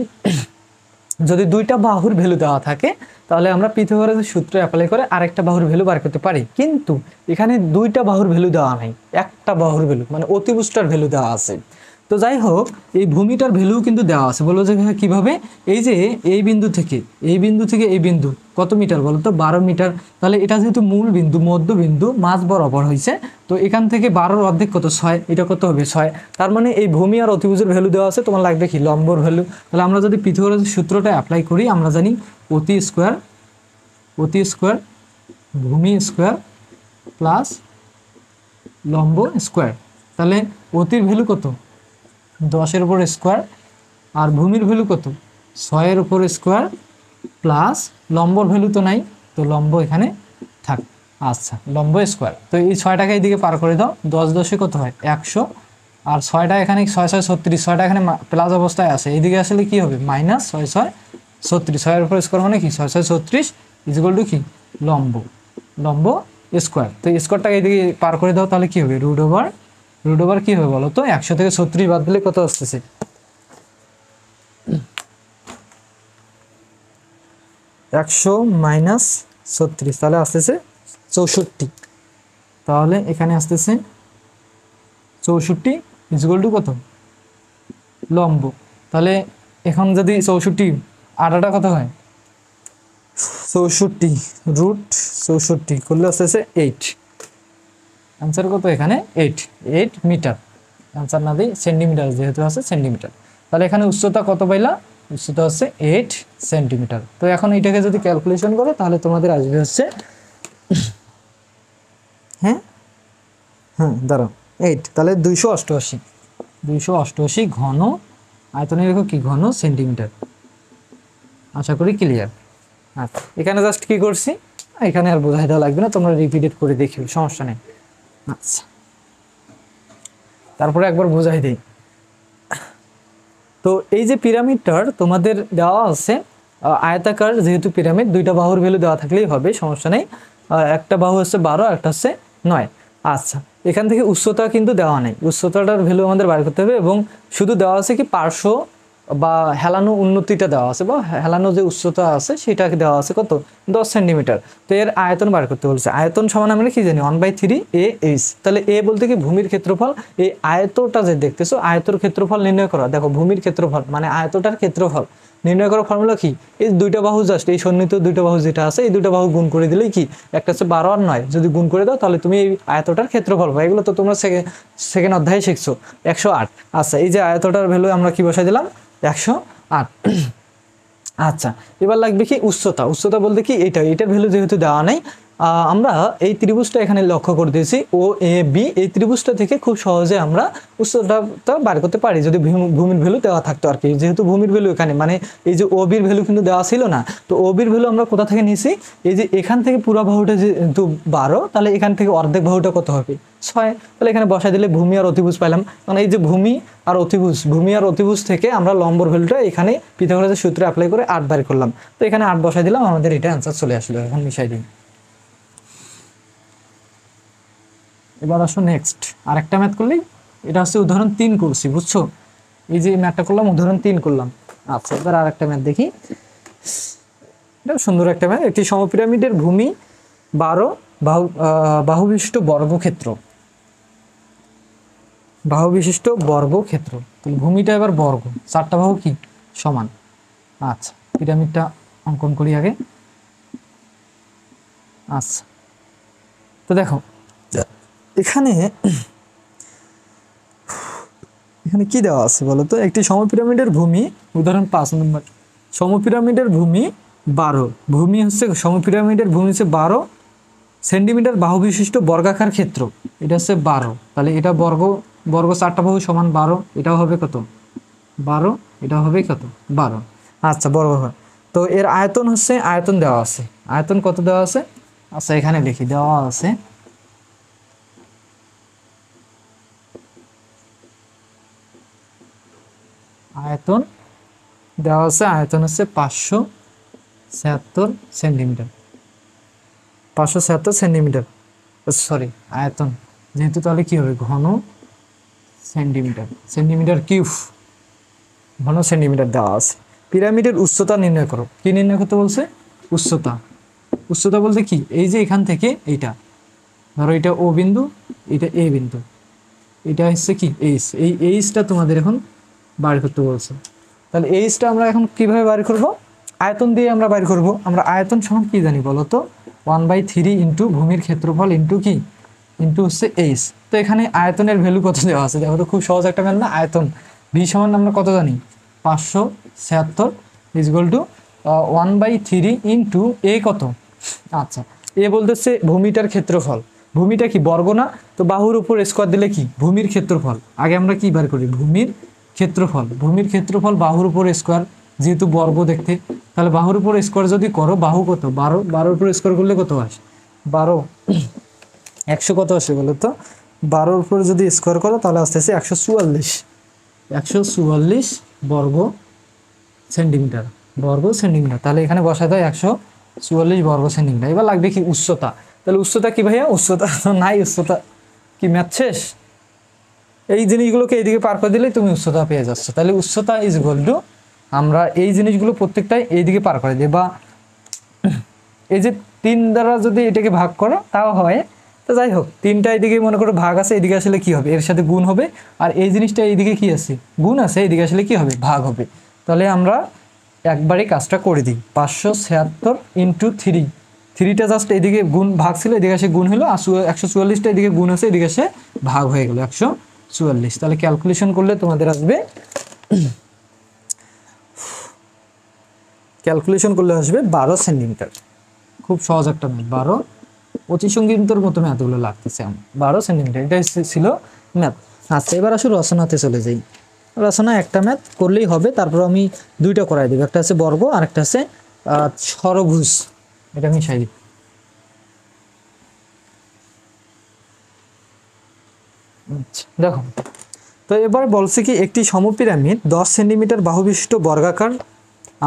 যদি দুইটা বাহুর ভ্যালু দেওয়া থাকে তাহলে আমরা পিথাগোরাসের সূত্র অ্যাপ্লাই করে আরেকটা বাহুর ভ্যালু বার করতে পারি, কিন্তু এখানে দুইটা বাহুর ভ্যালু দেওয়া নাই, একটা বাহুর ভ্যালু মানে অতিভুজটার ভ্যালু দেওয়া আছে। তো যাই হোক এই ভূমিটার ভ্যালু কিন্তু দেওয়া আছে। বলবো যে কিভাবে, এই যে এই বিন্দু থেকে এই বিন্দু থেকে এই বিন্দু কত মিটার বলো তো 12 মিটার, তাহলে এটা যেহেতু মূল বিন্দু মধ্যবিন্দু মাঝ বরাবর হয়েছে, তো এখান থেকে 12 অর্ধেক কত 6, এটা কত হবে 6। তার মানে এই ভূমি আর অতিভুজের ভ্যালু দেওয়া আছে, তোমার লাগবে কি লম্বর ভ্যালু। তাহলে আমরা যদি পিথাগোরাসের সূত্রটা অ্যাপ্লাই করি আমরা জানি অতি স্কোয়ার, অতি স্কোয়ার ভূমি স্কোয়ার প্লাস লম্ব স্কোয়ার। তাহলে অতির ভ্যালু কত 10-এর উপর স্কোয়ার, আর ভূমির ভ্যালু কত 6-এর উপর স্কোয়ার প্লাস লম্বর ভ্যালু তো নাই, তো লম্ব এখানে থাক। আচ্ছা লম্ব স্কোয়ার, তো এই 6টাকে এইদিকে পার করে দাও, 10-10-এ কত হয় 100, আর 6টা এখানে 6-6 36, 6টা এখানে প্লাস অবস্থায় আছে, এইদিকে আসলে কি হবে মাইনাস 6-6 36, 6-এর উপর স্কোয়ার মানে কি 6-6 36 ইকুয়াল টু কি লম্ব, লম্ব স্কোয়ার। তো স্কোয়ারটাকে এইদিকে পার করে দাও, তাহলে কি হবে রুট ওভার কি হবে বলো তো 100 থেকে 36 বাদ দিলে কত আসতেছে, 100 মাইনাস 36, তাহলে আসতেছে 64। তাহলে এখানে আসতেছে 64 ইকুয়াল টু কত লম্ব। তাহলে এখন যদি 64 আটাটা কত হয় 64 রুট 64 করলে আসতেছে 8, আনসার কত এখানে 8 মিটার। আনসার না দিই সেন্টিমিটার, যেহেতু আছে সেন্টিমিটার। তাহলে এখানে উচ্চতা কত পাইলা, উচ্চতা হচ্ছে 8 সেন্টিমিটার। তো এখন এইটাকে যদি ক্যালকুলেশন করো তাহলে তোমাদের আসবে হচ্ছে হ্যাঁ দাঁড়াও 8, তাহলে 288 ঘন, আয়তনের রেখো কি ঘন সেন্টিমিটার। আশা করি ক্লিয়ার। আচ্ছা এখানে জাস্ট কি করছি, এখানে আর বোঝাই দেওয়া লাগবে না, তোমরা রিপিটেড করে দেখিও সমস্যা নেই। আচ্ছা তারপরে একবার বোঝাই দিই। তো এই যে পিরামিডটার তোমাদের দেওয়া আছে আয়তাকার, যেহেতু পিরামিড দুইটা বাহুর ভ্যালু দেওয়া থাকলেই হবে, সমস্যা নেই। একটা বাহু হচ্ছে 12, একটা হচ্ছে 9। আচ্ছা, এখান থেকে উচ্চতা কিন্তু দেওয়া নেই, উচ্চতাটার ভ্যালু আমাদের বার করতে হবে, এবং শুধু দেওয়া আছে কি পার্শ্ব বা হেলানো উন্নতিটা দেওয়া আছে, বা হেলানো যে উচ্চতা আছে সেটাকে দেওয়া আছে কত, 10 সেন্টিমিটার। তো এর আয়তন বার করতে বলছে। আয়তন সমান আমরা কি জানি, 1/3 AH। তাহলে এ বলতে কি ভূমির ক্ষেত্রফল। এই আয়তটা যে দেখতেছো, আয়তর ক্ষেত্রফল নির্ণয় করা। দেখো ভূমির ক্ষেত্রফল মানে আয়তটার ক্ষেত্রফল নির্ণয় করার ফর্মুলা কি, এই দুইটা বাহু জাস্ট এই সন্নিহিত দুইটা বাহু যেটা আছে এই দুইটা বাহু গুণ করে দিলেই কি, একটা হচ্ছে 12 আর 9, যদি গুণ করে দাও তাহলে তুমি এই আয়তটার ক্ষেত্রফল পাবে। এগুলো তো তোমরা সেকেন্ড অধ্যায়ে শিখছো, 108। আচ্ছা, এই যে আয়তটার ভ্যালু আমরা কি বসাই দিলাম, 108। আচ্ছা, এবার লাগবে কি উচ্চতা। উচ্চতা বলতে কি এটার ভ্যালু যেহেতু দেওয়া নাই, আমরা এই ত্রিভুজটা এখানে লক্ষ্য করে দিয়েছি ও এ বি। এই ত্রিভুজটা থেকে খুব সহজে আমরা উচ্চতাটা বার করতে পারি যদি ভূমির ভ্যালু দেওয়া থাকতো আর কি। যেহেতু ভূমির ভ্যালু এখানে মানে এই যে ও বির ভ্যালু কিন্তু দেওয়া ছিল না, তো ও বির ভ্যালু আমরা কোথা থেকে নিয়েছি, এই যে এখান থেকে পুরো বাহুটা যেহেতু 12, তাহলে এখান থেকে অর্ধেক বাহুটা কত হবে, 6। তাহলে এখানে বসাই দিলে ভূমি আর অতিভুজ পাইলাম। কারণ এই যে ভূমি আর অতিভুজ থেকে আমরা লম্বর ভ্যালুটা এখানে পিথাগোরাসের সূত্র অ্যাপ্লাই করে 8 বার করলাম। তো এখানে 8 বসাই দিলাম, আমাদের এটা অ্যান্সার চলে আসলো। এখন মিশাই দিই। এবার আসো নেক্সট আরেকটা ম্যাথ করলেই, এটা হচ্ছে উদাহরণ 3 করছি, বুঝছো? এই যে ম্যাথটা করলাম উদাহরণ 3 করলাম। আচ্ছা, এবার আরেকটা ম্যাথ দেখি। এটা সুন্দর একটা ম্যাথ। একটি সমপিরামিডের ভূমি 12 বাহু বিশিষ্ট বর্গক্ষেত্র। বাহু বিশিষ্ট বর্গক্ষেত্র, তাহলে ভূমিটা এবার বর্গ, 4টা বাহু কি সমান। আচ্ছা, পিরামিডটা অঙ্কন করি আগে। আচ্ছা, তো দেখো এখানে কি দেওয়া আছে বলো তো, একটি সমপিরামিডের ভূমি, উদাহরণ 5 নম্বর। সমপিরামিডের ভূমি 12, ভূমি হচ্ছে সমপিরামিডের ভূমি হচ্ছে 12 সেন্টিমিটার বাহু বিশিষ্ট বর্গাকার ক্ষেত্র। এটা হচ্ছে 12, তাহলে এটা বর্গ 4টা বাহু সমান 12, এটাও হবে কত 12, এটা হবে কত 12। আচ্ছা, বর্গক্ষেত্র। তো এর আয়তন হচ্ছে, আয়তন দেওয়া আছে, আয়তন কত দেওয়া আছে। আচ্ছা, এখানে লিখি, দেওয়া আছে আয়তন, দেওয়া আছে আয়তন হচ্ছে 576 সেন্টিমিটার। 576 সেন্টিমিটার, সরি আয়তন, যেহেতু তাহলে কি হবে ঘন সেন্টিমিটার, সেন্টিমিটার কিউব, ঘন সেন্টিমিটার দেওয়া আছে। পিরামিডের উচ্চতা নির্ণয় করো। কি নির্ণয় করতে বলছে, উচ্চতা। উচ্চতা বলতে কি, এই যে এখান থেকে এইটা ধরো, এটা ও বিন্দু, এটা এ বিন্দু, এটা হচ্ছে কি এইচ, এই এইচটা তোমাদের এখন বার করতে বলছে। তাহলে এইচটা আমরা এখন কিভাবে বার করব, আয়তন দিয়ে আমরা বার করব। আমরা আয়তন সমান কি জানি বলো তো, 1/3 ইন্টু ভূমির ক্ষেত্রফল ইন্টু কি, ইন্টু হচ্ছে এইচ। তো এখানে আয়তনের ভ্যালু কত দেওয়া আছে দেখো তো, খুব সহজ একটা ম্যাথ না। আয়তন ভি সমান আমরা কত জানি, 576 ইজগুয়াল টু 1/3 ইন্টু এ কত। আচ্ছা, এ বলতেছে ভূমিটার ক্ষেত্রফল। ভূমিটা কি বর্গ না, তো বাহুর উপর স্কোয়ার দিলে কি ভূমির ক্ষেত্রফল। আগে আমরা কি বার করি, ভূমির ক্ষেত্রফল। ভূমির ক্ষেত্রফল বাহুর উপর স্কোয়ার, যেহেতু বর্গ দেখতে, তাহলে বাহুর উপর স্কোয়ার যদি করো, বাহু কত 12, 12 উপর স্কোয়ার করলে কত আসে 12, 100 কত আসে বলো তো, 12 উপর যদি স্কোয়ার করো তাহলে আসতেছে 144, 144 বর্গ সেন্টিমিটার, তাহলে এখানে বসা দেয় 144 বর্গ সেন্টিমিটার। এবার লাগবে কি উচ্চতা। তাহলে উচ্চতা কি ভাইয়া, উচ্চতা তো নাই, উচ্চতা কি ম্যাথ শেষ। এই জিনিসগুলোকে এইদিকে পার করে দিলেই তুমি উচ্চতা পেয়ে যাচ্ছ। তাহলে উচ্চতা ইজ ইকুয়াল টু, আমরা এই জিনিসগুলো প্রত্যেকটাই এইদিকে পার করে দিই, বা এই যে 3 দ্বারা যদি এটাকে ভাগ করো তাও হয়। তো যাই হোক, 3টা এইদিকে মনে করো ভাগ আছে, এদিকে আসলে কি হবে, এর সাথে গুণ হবে। আর এই জিনিসটা এইদিকে কি আছে, গুণ আছে, এইদিকে আসলে কি হবে, ভাগ হবে। তাহলে আমরা একবারই কাজটা করে দিই, 576 ইন্টু 3, 3টা জাস্ট এইদিকে গুণ ভাগ ছিল, এদিকে এসে গুণ হলো, আর 144টা এদিকে গুণ আছে, এদিকে এসে ভাগ হয়ে গেল 144। তাহলে ক্যালকুলেশন করলে তোমাদের আসবে, ক্যালকুলেশন করলে আসবে 12 সেন্টিমিটার। খুব সহজ একটা ম্যাথ, 12 25 মতো ম্যাথগুলো লাগতেছে আমার, 12 সেন্টিমিটার, এটাই ছিল ম্যাথ। আচ্ছা, এবার আসলে রচনাতে চলে যাই। রচনা একটা ম্যাথ করলেই হবে, তারপর আমি দুইটা করাই দেবো, একটা আছে বর্গ আর একটা আছে ষড়ভুজ, এটা মিশাই দিই। আচ্ছা, দেখো তো এবার বলছে কি একটি সমপিরামিড 10 সেন্টিমিটার বাহু বিশিষ্ট বর্গাকার,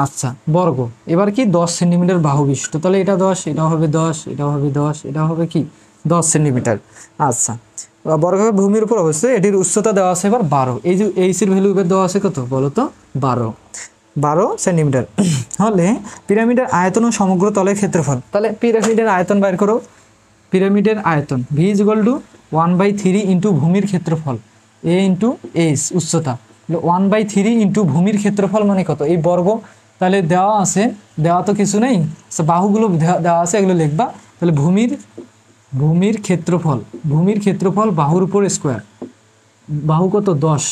আচ্ছা বর্গ, এবার কি 10 সেন্টিমিটার বাহু বিশিষ্ট, তাহলে এটা 10, এটাও হবে 10, এটাও হবে 10, এটা হবে কি 10 সেন্টিমিটার। আচ্ছা বর্গাকার ভূমির উপর অবশ্যই এটির উচ্চতা দেওয়া আছে এবার 12, এই যে এইচ এর ভ্যালু এবার দেওয়া আছে কত বলো তো 12 সেন্টিমিটার হলে পিরামিডের আয়তন ও সমগ্র তলের ক্ষেত্রফল, তাহলে পিরামিডের আয়তন বাইর করো। পিরামিডের আয়তন V is equal two 1/3 into ভূমির ক্ষেত্রফল এ ইন্টু এইচ উচ্চতা, 1/3 ইন্টু ভূমির ক্ষেত্রফল মানে কত এই বর্গ, তাহলে দেওয়া আছে, দেওয়া তো কিছু নেই, বাহুগুলো দেওয়া আছে এগুলো লিখবা। তাহলে ভূমির ক্ষেত্রফল বাহুর উপর স্কোয়ার, বাহু কত 10,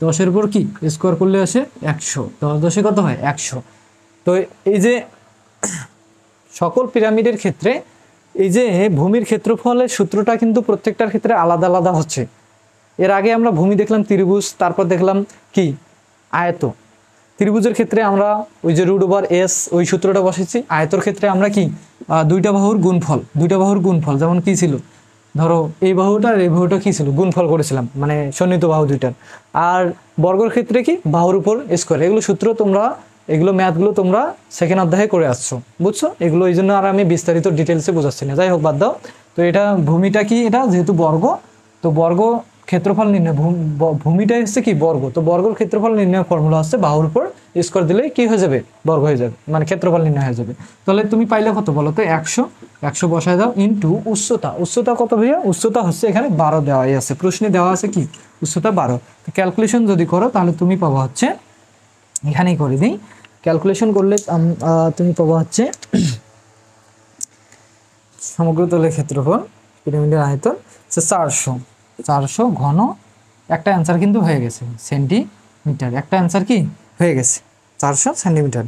10-এর উপর কি স্কোয়ার করলে আসে 100, 10 10-এ কত হয় 100। তো এই যে সকল পিরামিডের ক্ষেত্রে এই যে ভূমির ক্ষেত্রফলের সূত্রটা কিন্তু প্রত্যেকটার ক্ষেত্রে আলাদা আলাদা হচ্ছে। এর আগে আমরা ভূমি দেখলাম ত্রিভুজ, তারপর দেখলাম কি আয়ত। ত্রিভুজের ক্ষেত্রে আমরা ওই যে √s ওই সূত্রটা বসেছি, আয়তর ক্ষেত্রে আমরা কি দুইটা বাহুর গুণফল, যেমন কি ছিল ধরো এই বাহুটা আর এই বাহুটা কি ছিল গুণফল করেছিলাম, মানে সন্নিহিত বাহু দুইটার। আর বর্গের ক্ষেত্রে কি বাহুর উপর স্কোয়ার, এগুলো সূত্র তোমরা এগুলো ম্যাথগুলো তোমরা সেকেন্ড অধ্যায়ে করে আসছো, বুঝছো এগুলো, এই জন্য আর আমি বিস্তারিত ডিটেলসে বোঝাচ্ছি না, যাই হোক বাদ দাও। তো এটা ভূমিটা কি, এটা যেহেতু বর্গ, তো বর্গ ক্ষেত্রফল নির্ণয়, ভূমিটা হচ্ছে কি বর্গ, তো বর্গের ক্ষেত্রফল নির্ণয় ফর্মুলা হচ্ছে বাহুর উপর স্কোয়ার দিলেই কি হয়ে যাবে বর্গ হয়ে যাবে, মানে ক্ষেত্রফল নির্ণয় হয়ে যাবে। তাহলে তুমি পাইলে কত বলো তো 100 বসায় দাও ইন্টু উচ্চতা কত ভাইয়া, উচ্চতা হচ্ছে এখানে 12 দেওয়াই আছে, প্রশ্নে দেওয়া আছে কি উচ্চতা 12। তো ক্যালকুলেশন যদি করো তাহলে তুমি পাবো হচ্ছে, এখানেই করে দিই, ক্যালকুলেশন করলে তুমি পাবো হচ্ছে সমগ্র তলের ক্ষেত্রফল পিরামিডের আয়তন 400 ঘন, একটা অ্যান্সার কিন্তু হয়ে গেছে সেন্টিমিটার, একটা অ্যান্সার কি হয়ে গেছে 400 সেন্টিমিটার।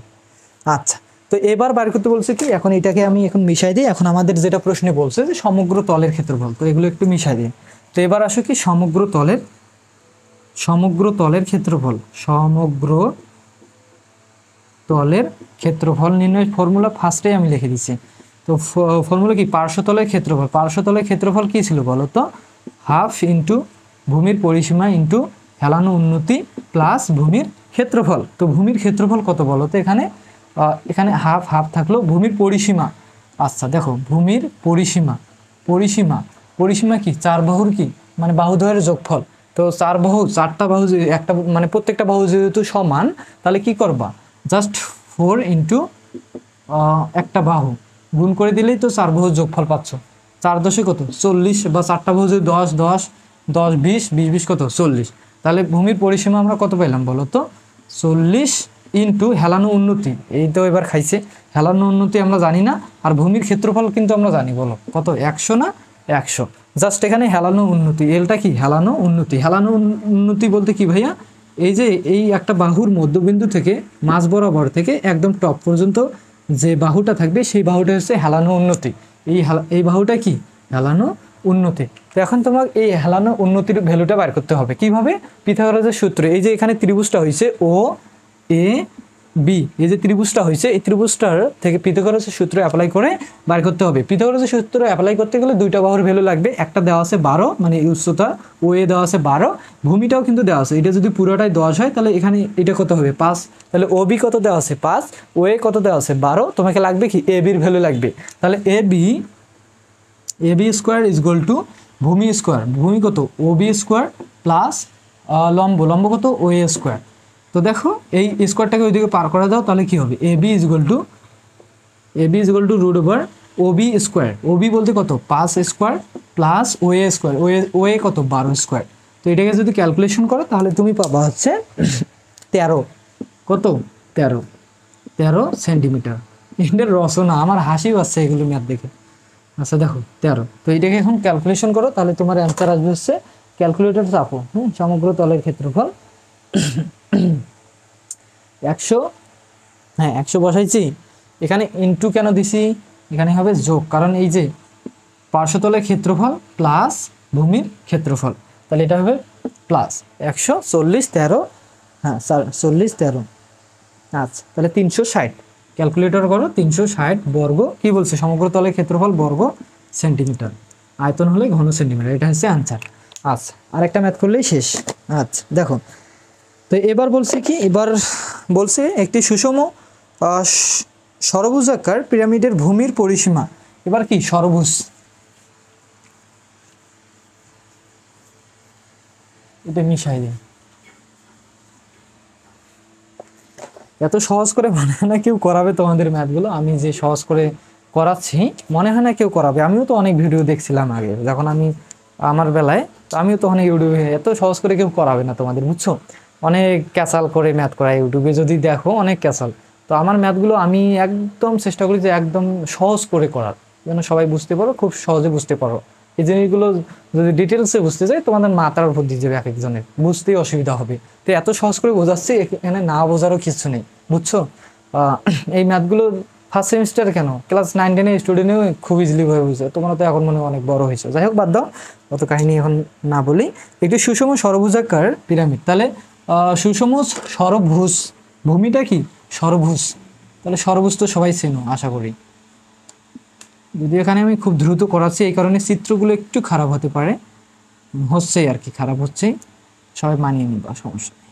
আচ্ছা তো এবার বার করতে বলছে কি, এখন এটাকে আমি এখন মিশাই দিই, এখন আমাদের যেটা প্রশ্নে বলছে যে সমগ্র তলের ক্ষেত্রফল, তো এগুলো একটু মিশাই দিই। তো এবার আসো কি সমগ্র তলের ক্ষেত্রফল, সমগ্র তলের ক্ষেত্রফল নির্ণয় ফর্মুলা ফার্স্টেই আমি লিখে দিচ্ছি। তো ফর্মুলা কি পার্শ্বতলের ক্ষেত্রফল কি ছিল বলো তো, হাফ ইন্টু ভূমির পরিসীমা ইন্টু হেলানো উন্নতি প্লাস ভূমির ক্ষেত্রফল। তো ভূমির ক্ষেত্রফল কত বলো তো, এখানে হাফ থাকলো, ভূমির পরিসীমা, আচ্ছা দেখো ভূমির পরিসীমা কি 4 বাহুর কি মানে বাহুদ্বয়ের যোগফল। তো 4টা বাহু একটা মানে প্রত্যেকটা বাহু যেহেতু সমান, তাহলে কি করবা জাস্ট 4 ইন্টু একটা বাহু গুণ করে দিলেই তো 4 বাহুর যোগফল পাচ্ছ, 4 10 কত 40, বা 4টা বাহু যদি 10 10 10 20 20 20 কত 40, তাহলে ভূমির পরিসীমা আমরা কত পেলাম বলো তো 40 ইন্টু হেলানো উন্নতি, এই তো এবার খাইছে, হেলানো উন্নতি আমরা জানি না, আর ভূমির ক্ষেত্রফল কিন্তু আমরা জানি, বলো কত 100 না 100, জাস্ট এখানে হেলানো উন্নতি, এলটা কি হেলানো উন্নতি বলতে কি ভাইয়া, এই যে এই একটা বাহুর মধ্যবিন্দু থেকে মাঝ বরাবর থেকে একদম টপ পর্যন্ত যে বাহুটা থাকবে সেই বাহুটা হচ্ছে হেলানো উন্নতি, এই বাহুটা কি হেলানো উন্নতি। তো এখন তোমার এই হেলানো উন্নতির ভ্যালুটা বের করতে হবে কিভাবে, পিথাগোরাসের সূত্র, এই যে এখানে ত্রিভুজটা হয়েছে ও এ বি, এই যে ত্রিভুজটা হয়েছে এই ত্রিভুজটার থেকে পিথাগোরাসের সূত্র অ্যাপ্লাই করে বার করতে হবে। পিথাগোরাসের সূত্র অ্যাপ্লাই করতে গেলে দুইটা বাহুর ভ্যালু লাগবে, একটা দেওয়া আছে 12 মানে উচ্চতা, ও এ দেওয়া আছে 12, ভূমিটাও কিন্তু দেওয়া আছে, এটা যদি পুরোটাই 10 হয় তাহলে এখানে এটা কত হবে 5, তাহলে ও বি কত দেওয়া আছে 5, ও এ কত দেওয়া আছে 12, তোমাকে লাগবে কি এ বির ভ্যালু লাগবে, তাহলে A B square is equal to ভূমি স্কোয়ার, ভূমি কত ও বি স্কোয়ার প্লাস লম্ব কত ও এ স্কোয়ার। তো দেখো এই স্কোয়ারটাকে ওইদিকে পার করে দাও, তাহলে কি হবে A B is equal to root over O B square, O B বলতে কত 5 square plus O A square, O A কত 12 স্কোয়ার। তো এটাকে যদি ক্যালকুলেশন করো তাহলে তুমি পাবা হচ্ছে 13, কত 13 সেন্টিমিটার। এটার রচনা আমার হাসি পাচ্ছে এগুলো ম্যাথ দেখে। আচ্ছা দেখো 13, তো এটাকে এখন ক্যালকুলেশন করো তাহলে তোমার অ্যান্সার আসবে হচ্ছে, ক্যালকুলেটর চাপো, সমগ্র তলের ক্ষেত্রফল 100, হ্যাঁ 100 বসাইছি, এখানে ইনটু কেন দিছি, এখানে হবে যোগ, কারণ এই যে পার্শ্বতলের ক্ষেত্রফল প্লাস ভূমির ক্ষেত্রফল, তাহলে এটা হবে প্লাস 140 13, হ্যাঁ 40 13, আচ্ছা তাহলে 360, ক্যালকুলেটর করো 360 বর্গ, কি বলছে সমগ্র তলের ক্ষেত্রফল বর্গ সেন্টিমিটার, আয়তন হলে ঘন সেন্টিমিটার, এটা হচ্ছে অ্যান্সার। আচ্ছা, আরেকটা ম্যাথ করলেই শেষ। আচ্ছা দেখো, তো এবার বলছে কি, এবার বলছে একটি সুষম ষড়ভুজাকার পিরামিডের ভূমির পরিসীমা। এবার কি ষড়ভুজ, এটা মিশাই দিই। এত সহজ করে মনে হয় না কেউ করাবে তোমাদের ম্যাথগুলো, আমি যে সহজ করে করাচ্ছি মনে হয় না কেউ করাবে। আমিও তো অনেক ভিডিও দেখছিলাম আগে যখন আমি আমার বেলায়, তো আমিও তো অনেক ইউটিউবে, এত সহজ করে কেউ করাবে না তোমাদের, বুঝছো? অনেক ক্যাচাল করে ম্যাথ করায় ইউটিউবে, যদি দেখো অনেক ক্যাচাল। তো আমার ম্যাথগুলো আমি একদম চেষ্টা করি যে একদম সহজ করে করার, যেন সবাই বুঝতে পারো, খুব সহজে বুঝতে পারো। এই জিনিসগুলো যদি ডিটেলসে বুঝতে চাই তোমাদের মাথার উপর দিয়ে যাবে, এক একজনের বুঝতেই অসুবিধা হবে। তো এত সহজ করে বোঝাচ্ছি, এখানে না বোঝারও কিছু নেই, বুঝছো? এই ম্যাথগুলো ফার্স্ট সেমিস্টার কেন, ক্লাস 9-10 স্টুডেন্টেও খুব ইজিলি হয়ে বুঝছে। তোমরা তো এখন মনে হয় অনেক বড় হয়েছে, যাই হোক বাদ দাও, অত কাহিনী এখন না বলি। একটি সুষম ষড়ভুজাকার পিরামিড, তাহলে সুষম ষড়ভুজ, ভূমিটা কি ষড়ভুজ, তাহলে ষড়ভুজ তো সবাই চেনো আশা করি। যদি এখানে আমি খুব দ্রুত করাচ্ছি এই কারণে চিত্রগুলো একটু খারাপ হতে পারে, হচ্ছেই আর কি, খারাপ হচ্ছেই, সবাই মানিয়ে নিবা, সমস্যা নেই।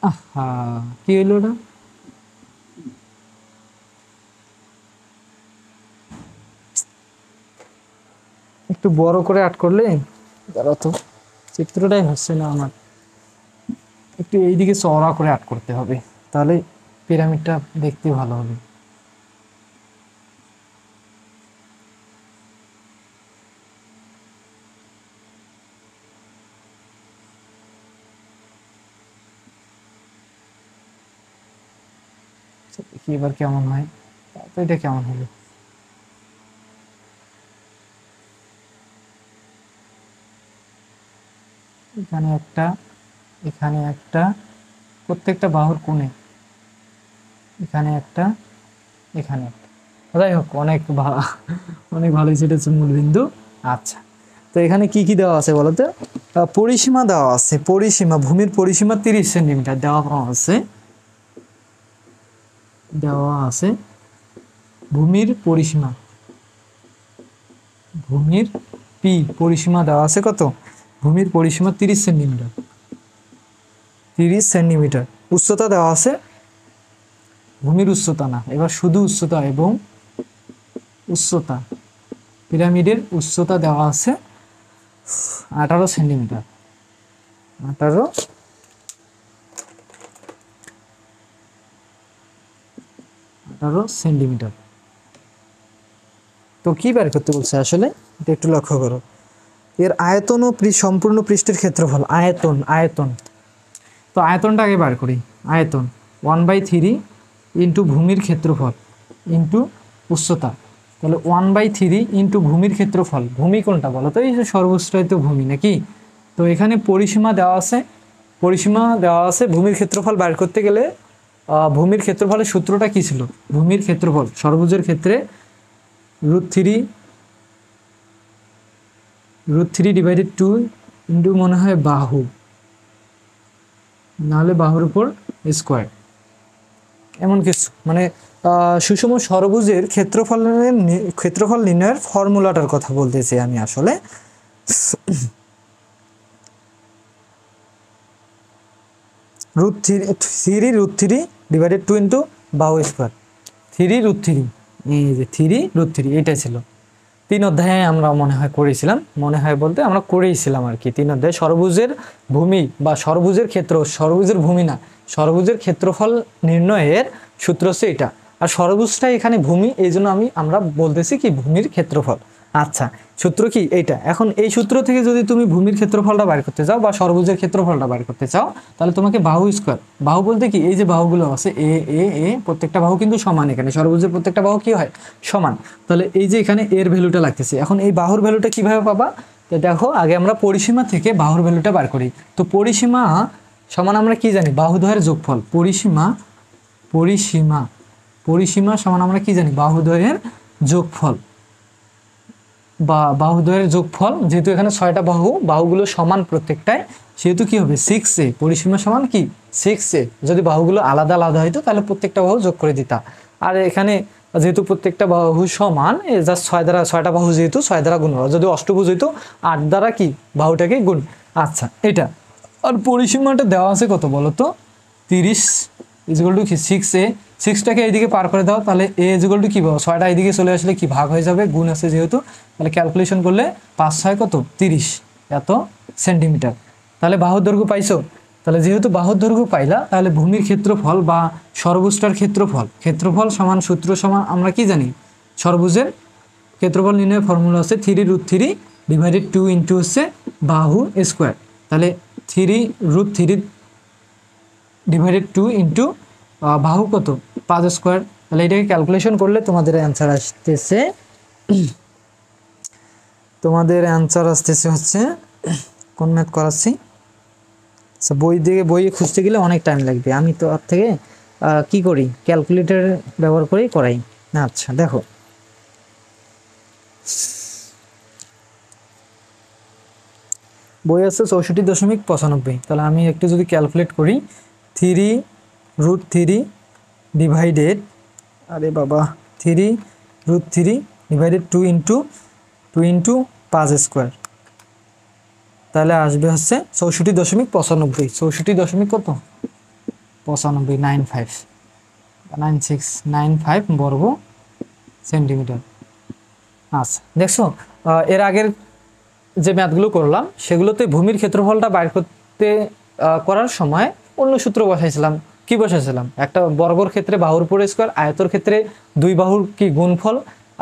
আহা, কি হইলো ওটা? একটু বড় করে আর্ট করলে, দাঁড়াও তো, চিত্রটাই হচ্ছে না আমার, একটু এইদিকে চওড়া করে আর্ট করতে হবে, তাহলে পিরামিডটা দেখতে ভালো হবে। দেখি এবার কেমন হয়, তো এটা কেমন হবে। এখানে একটা, এখানে একটা, প্রত্যেকটা বাহুর কোণে, এখানে একটা, এখানে একটা, যাই হোক অনেক অনেক ভালো হয়েছে, এটা হচ্ছে মূলবিন্দু। আচ্ছা, তো এখানে কি কি দেওয়া আছে বলতো? পরিসীমা দেওয়া আছে, পরিসীমা, ভূমির পরিসীমা 30 সেন্টিমিটার দেওয়া আছে, দেওয়া আছে ভূমির পরিসীমা, ভূমির পি পরিসীমা দেওয়া আছে কত? ভূমির পরিসীমা 30 সেন্টিমিটার, 30 সেন্টিমিটার। উচ্চতা দেওয়া আছে, ভূমির উচ্চতা না, এবার শুধু উচ্চতা এবং উচ্চতা, পিরামিডের উচ্চতা দেওয়া আছে 18 সেন্টিমিটার, 18 সেন্টিমিটার। তো কি বের করতে বলছে আসলে, এটা একটু লক্ষ্য করো। এর আয়তন ও সম্পূর্ণ পৃষ্ঠের ক্ষেত্রফল, আয়তন, আয়তন, তো আয়তনটা আগে বার করি। আয়তন 1/3 ইন্টু ভূমির ক্ষেত্রফল ইন্টু উচ্চতা, তাহলে 1/3 ইন্টু ভূমির ক্ষেত্রফল, ভূমি কোনটা বলো তো? এই যে সর্বোচ্চটাই তো ভূমি নাকি? তো এখানে পরিসীমা দেওয়া আছে, পরিসীমা দেওয়া আছে, ভূমির ক্ষেত্রফল বার করতে গেলে ভূমির ক্ষেত্রফলের সূত্রটা কি ছিল? ভূমির ক্ষেত্রফল সর্বোচ্চের ক্ষেত্রে √3 ডিভাইডেড 2 ইন্টু মনে হয় বাহু, নাহলে বাহুর উপর স্কোয়ার, এমন কিছু, মানে সুষম ষড়ভুজের ক্ষেত্রফল নির্ণয়ের ফর্মুলাটার কথা বলতেছি আমি আসলে। √3 ডিভাইডেড 2 ইন্টু বাহু স্কোয়ার, 3√3, এই যে 3√3, এইটাই ছিল 3 অধ্যায়ে আমরা মনে হয় করেছিলাম, মনে হয় বলতে আমরা করেইছিলাম আর কি। 3 অধ্যায়ে ষড়ভুজের ভূমি বা ষড়ভুজের ক্ষেত্র, ষড়ভুজের ভূমি না, ষড়ভুজের ক্ষেত্রফল নির্ণয়ের সূত্র হচ্ছে এটা, আর ষড়ভুজটা এখানে ভূমি, এই জন্য আমরা বলতেছি কি ভূমির ক্ষেত্রফল। আচ্ছা, সূত্র কি এইটা? এখন এই সূত্র থেকে যদি তুমি ভূমির ক্ষেত্রফলটা বের করতে চাও বা ষড়ভুজের ক্ষেত্রফলটা বের করতে চাও, তাহলে তোমাকে বাহু স্কোয়ার, বাহু বলতে কি এই যে বাহুগুলো আছে এ এ এ, প্রত্যেকটা বাহু কিন্তু সমান, এখানে ষড়ভুজের প্রত্যেকটা বাহু কি হয়? সমান। তাহলে এই যে এখানে এর ভ্যালুটা লাগতেছে, এখন এই বাহুর ভ্যালুটা কিভাবে পাবা? তো দেখো, আগে আমরা পরিসীমা থেকে বাহুর ভ্যালুটা বার করি। তো পরিসীমা সমান আমরা কি জানি? বাহুদ্বয়ের যোগফল। পরিসীমা সমান আমরা কি জানি? বাহুদ্বয়ের যোগফল, বা বাহুদ্বয়ের যোগফল, যেহেতু এখানে 6টা বাহু, বাহুগুলো সমান প্রত্যেকটাই, সেহেতু কি হবে 6a, পরিসীমা সমান কি 6a। যদি বাহুগুলো আলাদা আলাদা হইতো তাহলে প্রত্যেকটা বাহু যোগ করে দিতা, আর এখানে যেহেতু প্রত্যেকটা বাহু সমান, জাস্ট 6 দ্বারা 6টা বাহু যেহেতু 6 দ্বারা গুণ হবে, যদি অষ্টভুজ হইতো 8 দ্বারা কি বাহুটাকে গুণ। আচ্ছা এটা, আর পরিসীমাটা দেওয়া আছে কত বলো তো, 30 ইকুয়াল টু কি 6a, 6টাকে এইদিকে পার করে দাও, তাহলে a ইকুয়াল টু কি পাবো, 6টা এইদিকে চলে আসলে কি ভাগ হয়ে যাবে, গুণ আছে যেহেতু, তাহলে ক্যালকুলেশন করলে 5 6 কত 30 এত সেন্টিমিটার। তাহলে বাহুর দৈর্ঘ্য পাইছো। তাহলে যেহেতু বাহুর দৈর্ঘ্য পাইলা, তাহলে ভূমির ক্ষেত্রফল বা সর্বোচ্চটার ক্ষেত্রফল সমান সূত্র সমান আমরা কি জানি, সর্বোচ্চের ক্ষেত্রফল নির্ণয়ের ফর্মুলা হচ্ছে 3√3 ডিভাইডেড 2 ইন্টু হচ্ছে বাহু স্কোয়ার। তাহলে 3√3 ডিভাইডেড 2 ইন্টু বাহু কত 5 স্কোয়ার। তাহলে এটাকে ক্যালকুলেশন করলে তোমাদের অ্যান্সার আসতেছে, হচ্ছে কোন ম্যাথ করাচ্ছি, আচ্ছা বইয়ে খুঁজতে গেলে অনেক টাইম লাগবে, আমি তো আর থেকে কি করি ক্যালকুলেটর ব্যবহার করেই করাই। আচ্ছা দেখো, বই আছে 64.95। তাহলে আমি একটু যদি ক্যালকুলেট করি, 3√3 ডিভাইডেড, আরে বাবা 3√3 ডিভাইডেড 2 ইন্টু 5 স্কোয়ার, তাহলে আসবে হচ্ছে 64.95, 64 কত 95, 9695 বর্গ সেন্টিমিটার। আচ্ছা দেখছো, এর আগের যে ম্যাথগুলো করলাম সেগুলোতে ভূমির ক্ষেত্রফলটা বাইর করতে করার সময় অন্য সূত্র বসাইছিলাম। কি বসাইছিলাম, একটা বর্গর ক্ষেত্রে বাহুর উপর স্কোয়ার, আয়তর ক্ষেত্রে দুই বাহুর কি গুণফল,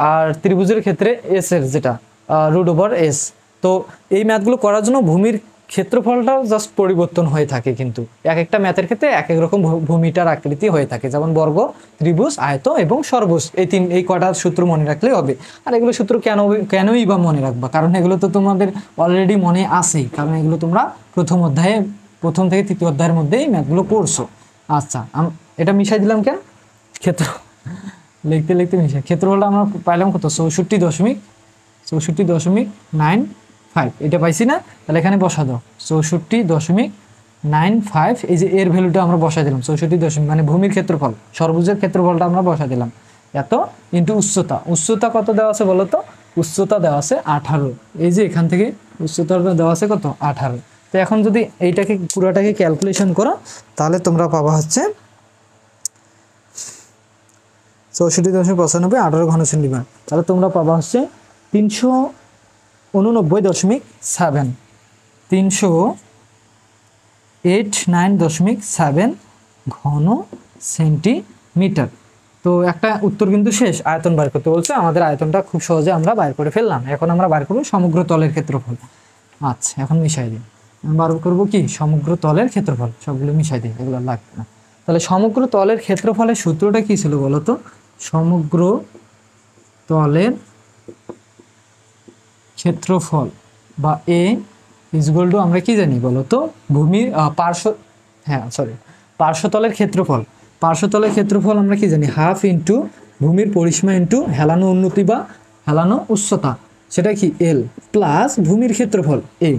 আর ত্রিভুজের ক্ষেত্রে এস এর যেটা √s। তো এই ম্যাথগুলো করার জন্য ভূমির ক্ষেত্রফলটা জাস্ট পরিবর্তন হয়ে থাকে, কিন্তু এক একটা ম্যাথের ক্ষেত্রে এক এক রকম ভূমিটার আকৃতি হয়ে থাকে, যেমন বর্গ, ত্রিভুজ, আয়ত এবং সর্বুজ, এই কটা সূত্র মনে রাখলেই হবে। আর এগুলো সূত্র কেনই বা মনে রাখবা, কারণ এগুলো তো তোমাদের অলরেডি মনে আছেই, কারণ এগুলো তোমরা প্রথম থেকে তৃতীয় অধ্যায়ের মধ্যেই ম্যাথগুলো পড়ছো। আচ্ছা এটা মিশাই দিলাম কেন, ক্ষেত্র লিখতে মিশাই, ক্ষেত্রফলটা আমরা পাইলাম কত 64.95, এটা পাইছি না, তাহলে এখানে বসা দাও 64.95, এই যে এর ভ্যালুটা আমরা বসাই দিলাম 64 মানে ভূমির ক্ষেত্রফল, সর্বোচ্চের ক্ষেত্রফলটা আমরা বসাই দিলাম এত, ইন্টু উচ্চতা কত দেওয়া আছে বলো তো, উচ্চতা দেওয়া আছে 18, এই যে এখান থেকে উচ্চতাটা দেওয়া আছে কত 18। তো এখন যদি এইটাকে পুরোটাকে ক্যালকুলেশন করো, তাহলে তোমরা পাবা হচ্ছে 64.95 18 ঘন সেন্টিমিটার, তাহলে তোমরা পাবা হচ্ছে 389.7, 389.7 ঘন সেন্টিমিটার। তো একটা উত্তর কিন্তু শেষ, আয়তন বাইর করতে বলছে, আমাদের আয়তনটা খুব সহজে আমরা বাইর করে ফেললাম। এখন আমরা বাইর করবো সমগ্র তলের ক্ষেত্রফল। আচ্ছা এখন মিশাই দিই, বার করবো কি সমগ্র তলের ক্ষেত্রফল, সবগুলো মিশাই দিই, এগুলো লাগবে না। তাহলে সমগ্র তলের ক্ষেত্রফলের সূত্রটা কি ছিল বলতো, সমগ্র তলের ক্ষেত্রফল বা এ ইকুয়াল টু আমরা কি জানি বলতো, ভূমির পার্শ্বতলের ক্ষেত্রফল আমরা কি জানি, হাফ ইন্টু ভূমির পরিসীমা ইন্টু হেলানো উন্নতি বা হেলানো উচ্চতা, সেটা কি এল, প্লাস ভূমির ক্ষেত্রফল এ।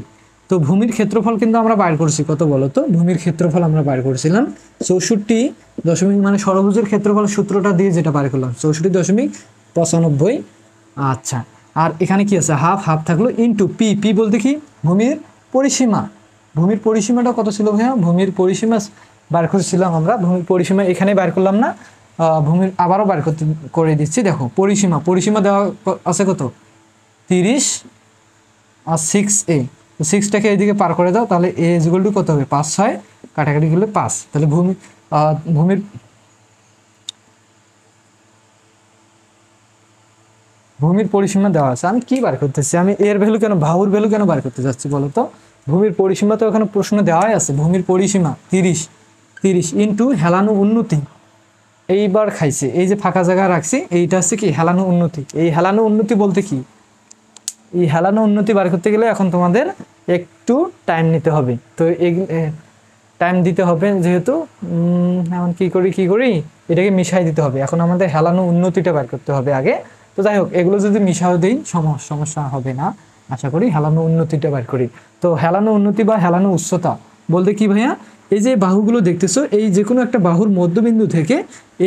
তো ভূমির ক্ষেত্রফল কিন্তু আমরা বাইর করছি কত বলতো, ভূমির ক্ষেত্রফল আমরা বাইর করেছিলাম 64 মানে সর্বভুজের ক্ষেত্রফল সূত্রটা দিয়ে যেটা বাইর করলাম 64.95। আচ্ছা আর এখানে কি আছে, হাফ থাকলো ইন্টু পি বলতে কি ভূমির পরিসীমাটা কত ছিল ভাইয়া, ভূমির পরিসীমা বার করেছিলাম আমরা, ভূমির পরিসীমা এখানে বার করলাম না, ভূমির আবারও বার করে দিচ্ছি। দেখো পরিসীমা দেওয়া আছে কত 30 আর 6a, তো 6টাকে এইদিকে পার করে দাও, তাহলে a ইকুয়াল টু কত হবে 5 6 কাটাকাটি করলে 5, তাহলে ভূমির পরিসীমা দেওয়া আছে। আমি কি বার করতেছি, আমি এর ভ্যালু কেন বাহুর ভ্যালু কেন বার করতে যাচ্ছি বলো তো, ভূমির পরিসীমা তো এখানে প্রশ্ন দেওয়াই আছে, ভূমির পরিসীমা 30 ইন্টু হেলানো উন্নতি, এইবার খাইছে, এই যে ফাঁকা জায়গা রাখছি এইটা হচ্ছে কি হেলানো উন্নতি। এই হেলানো উন্নতি বলতে কি, এই হেলানো উন্নতি বার করতে গেলে এখন তোমাদের একটু টাইম নিতে হবে, তো টাইম দিতে হবে যেহেতু এখন কি করি এটাকে মিশাই দিতে হবে। এখন আমাদের হেলানো উন্নতিটা বার করতে হবে আগে, তো যাই হোক এগুলো যদি মিশাও দিই সমস্যা হবে না আশা করি। হেলানো উন্নতিটা বার করি, তো হেলানো উন্নতি বা হেলানো উচ্চতা বলতে কি ভাইয়া, এই যে বাহুগুলো দেখতেছো, এই যে কোনো একটা বাহুর মধ্যবিন্দু থেকে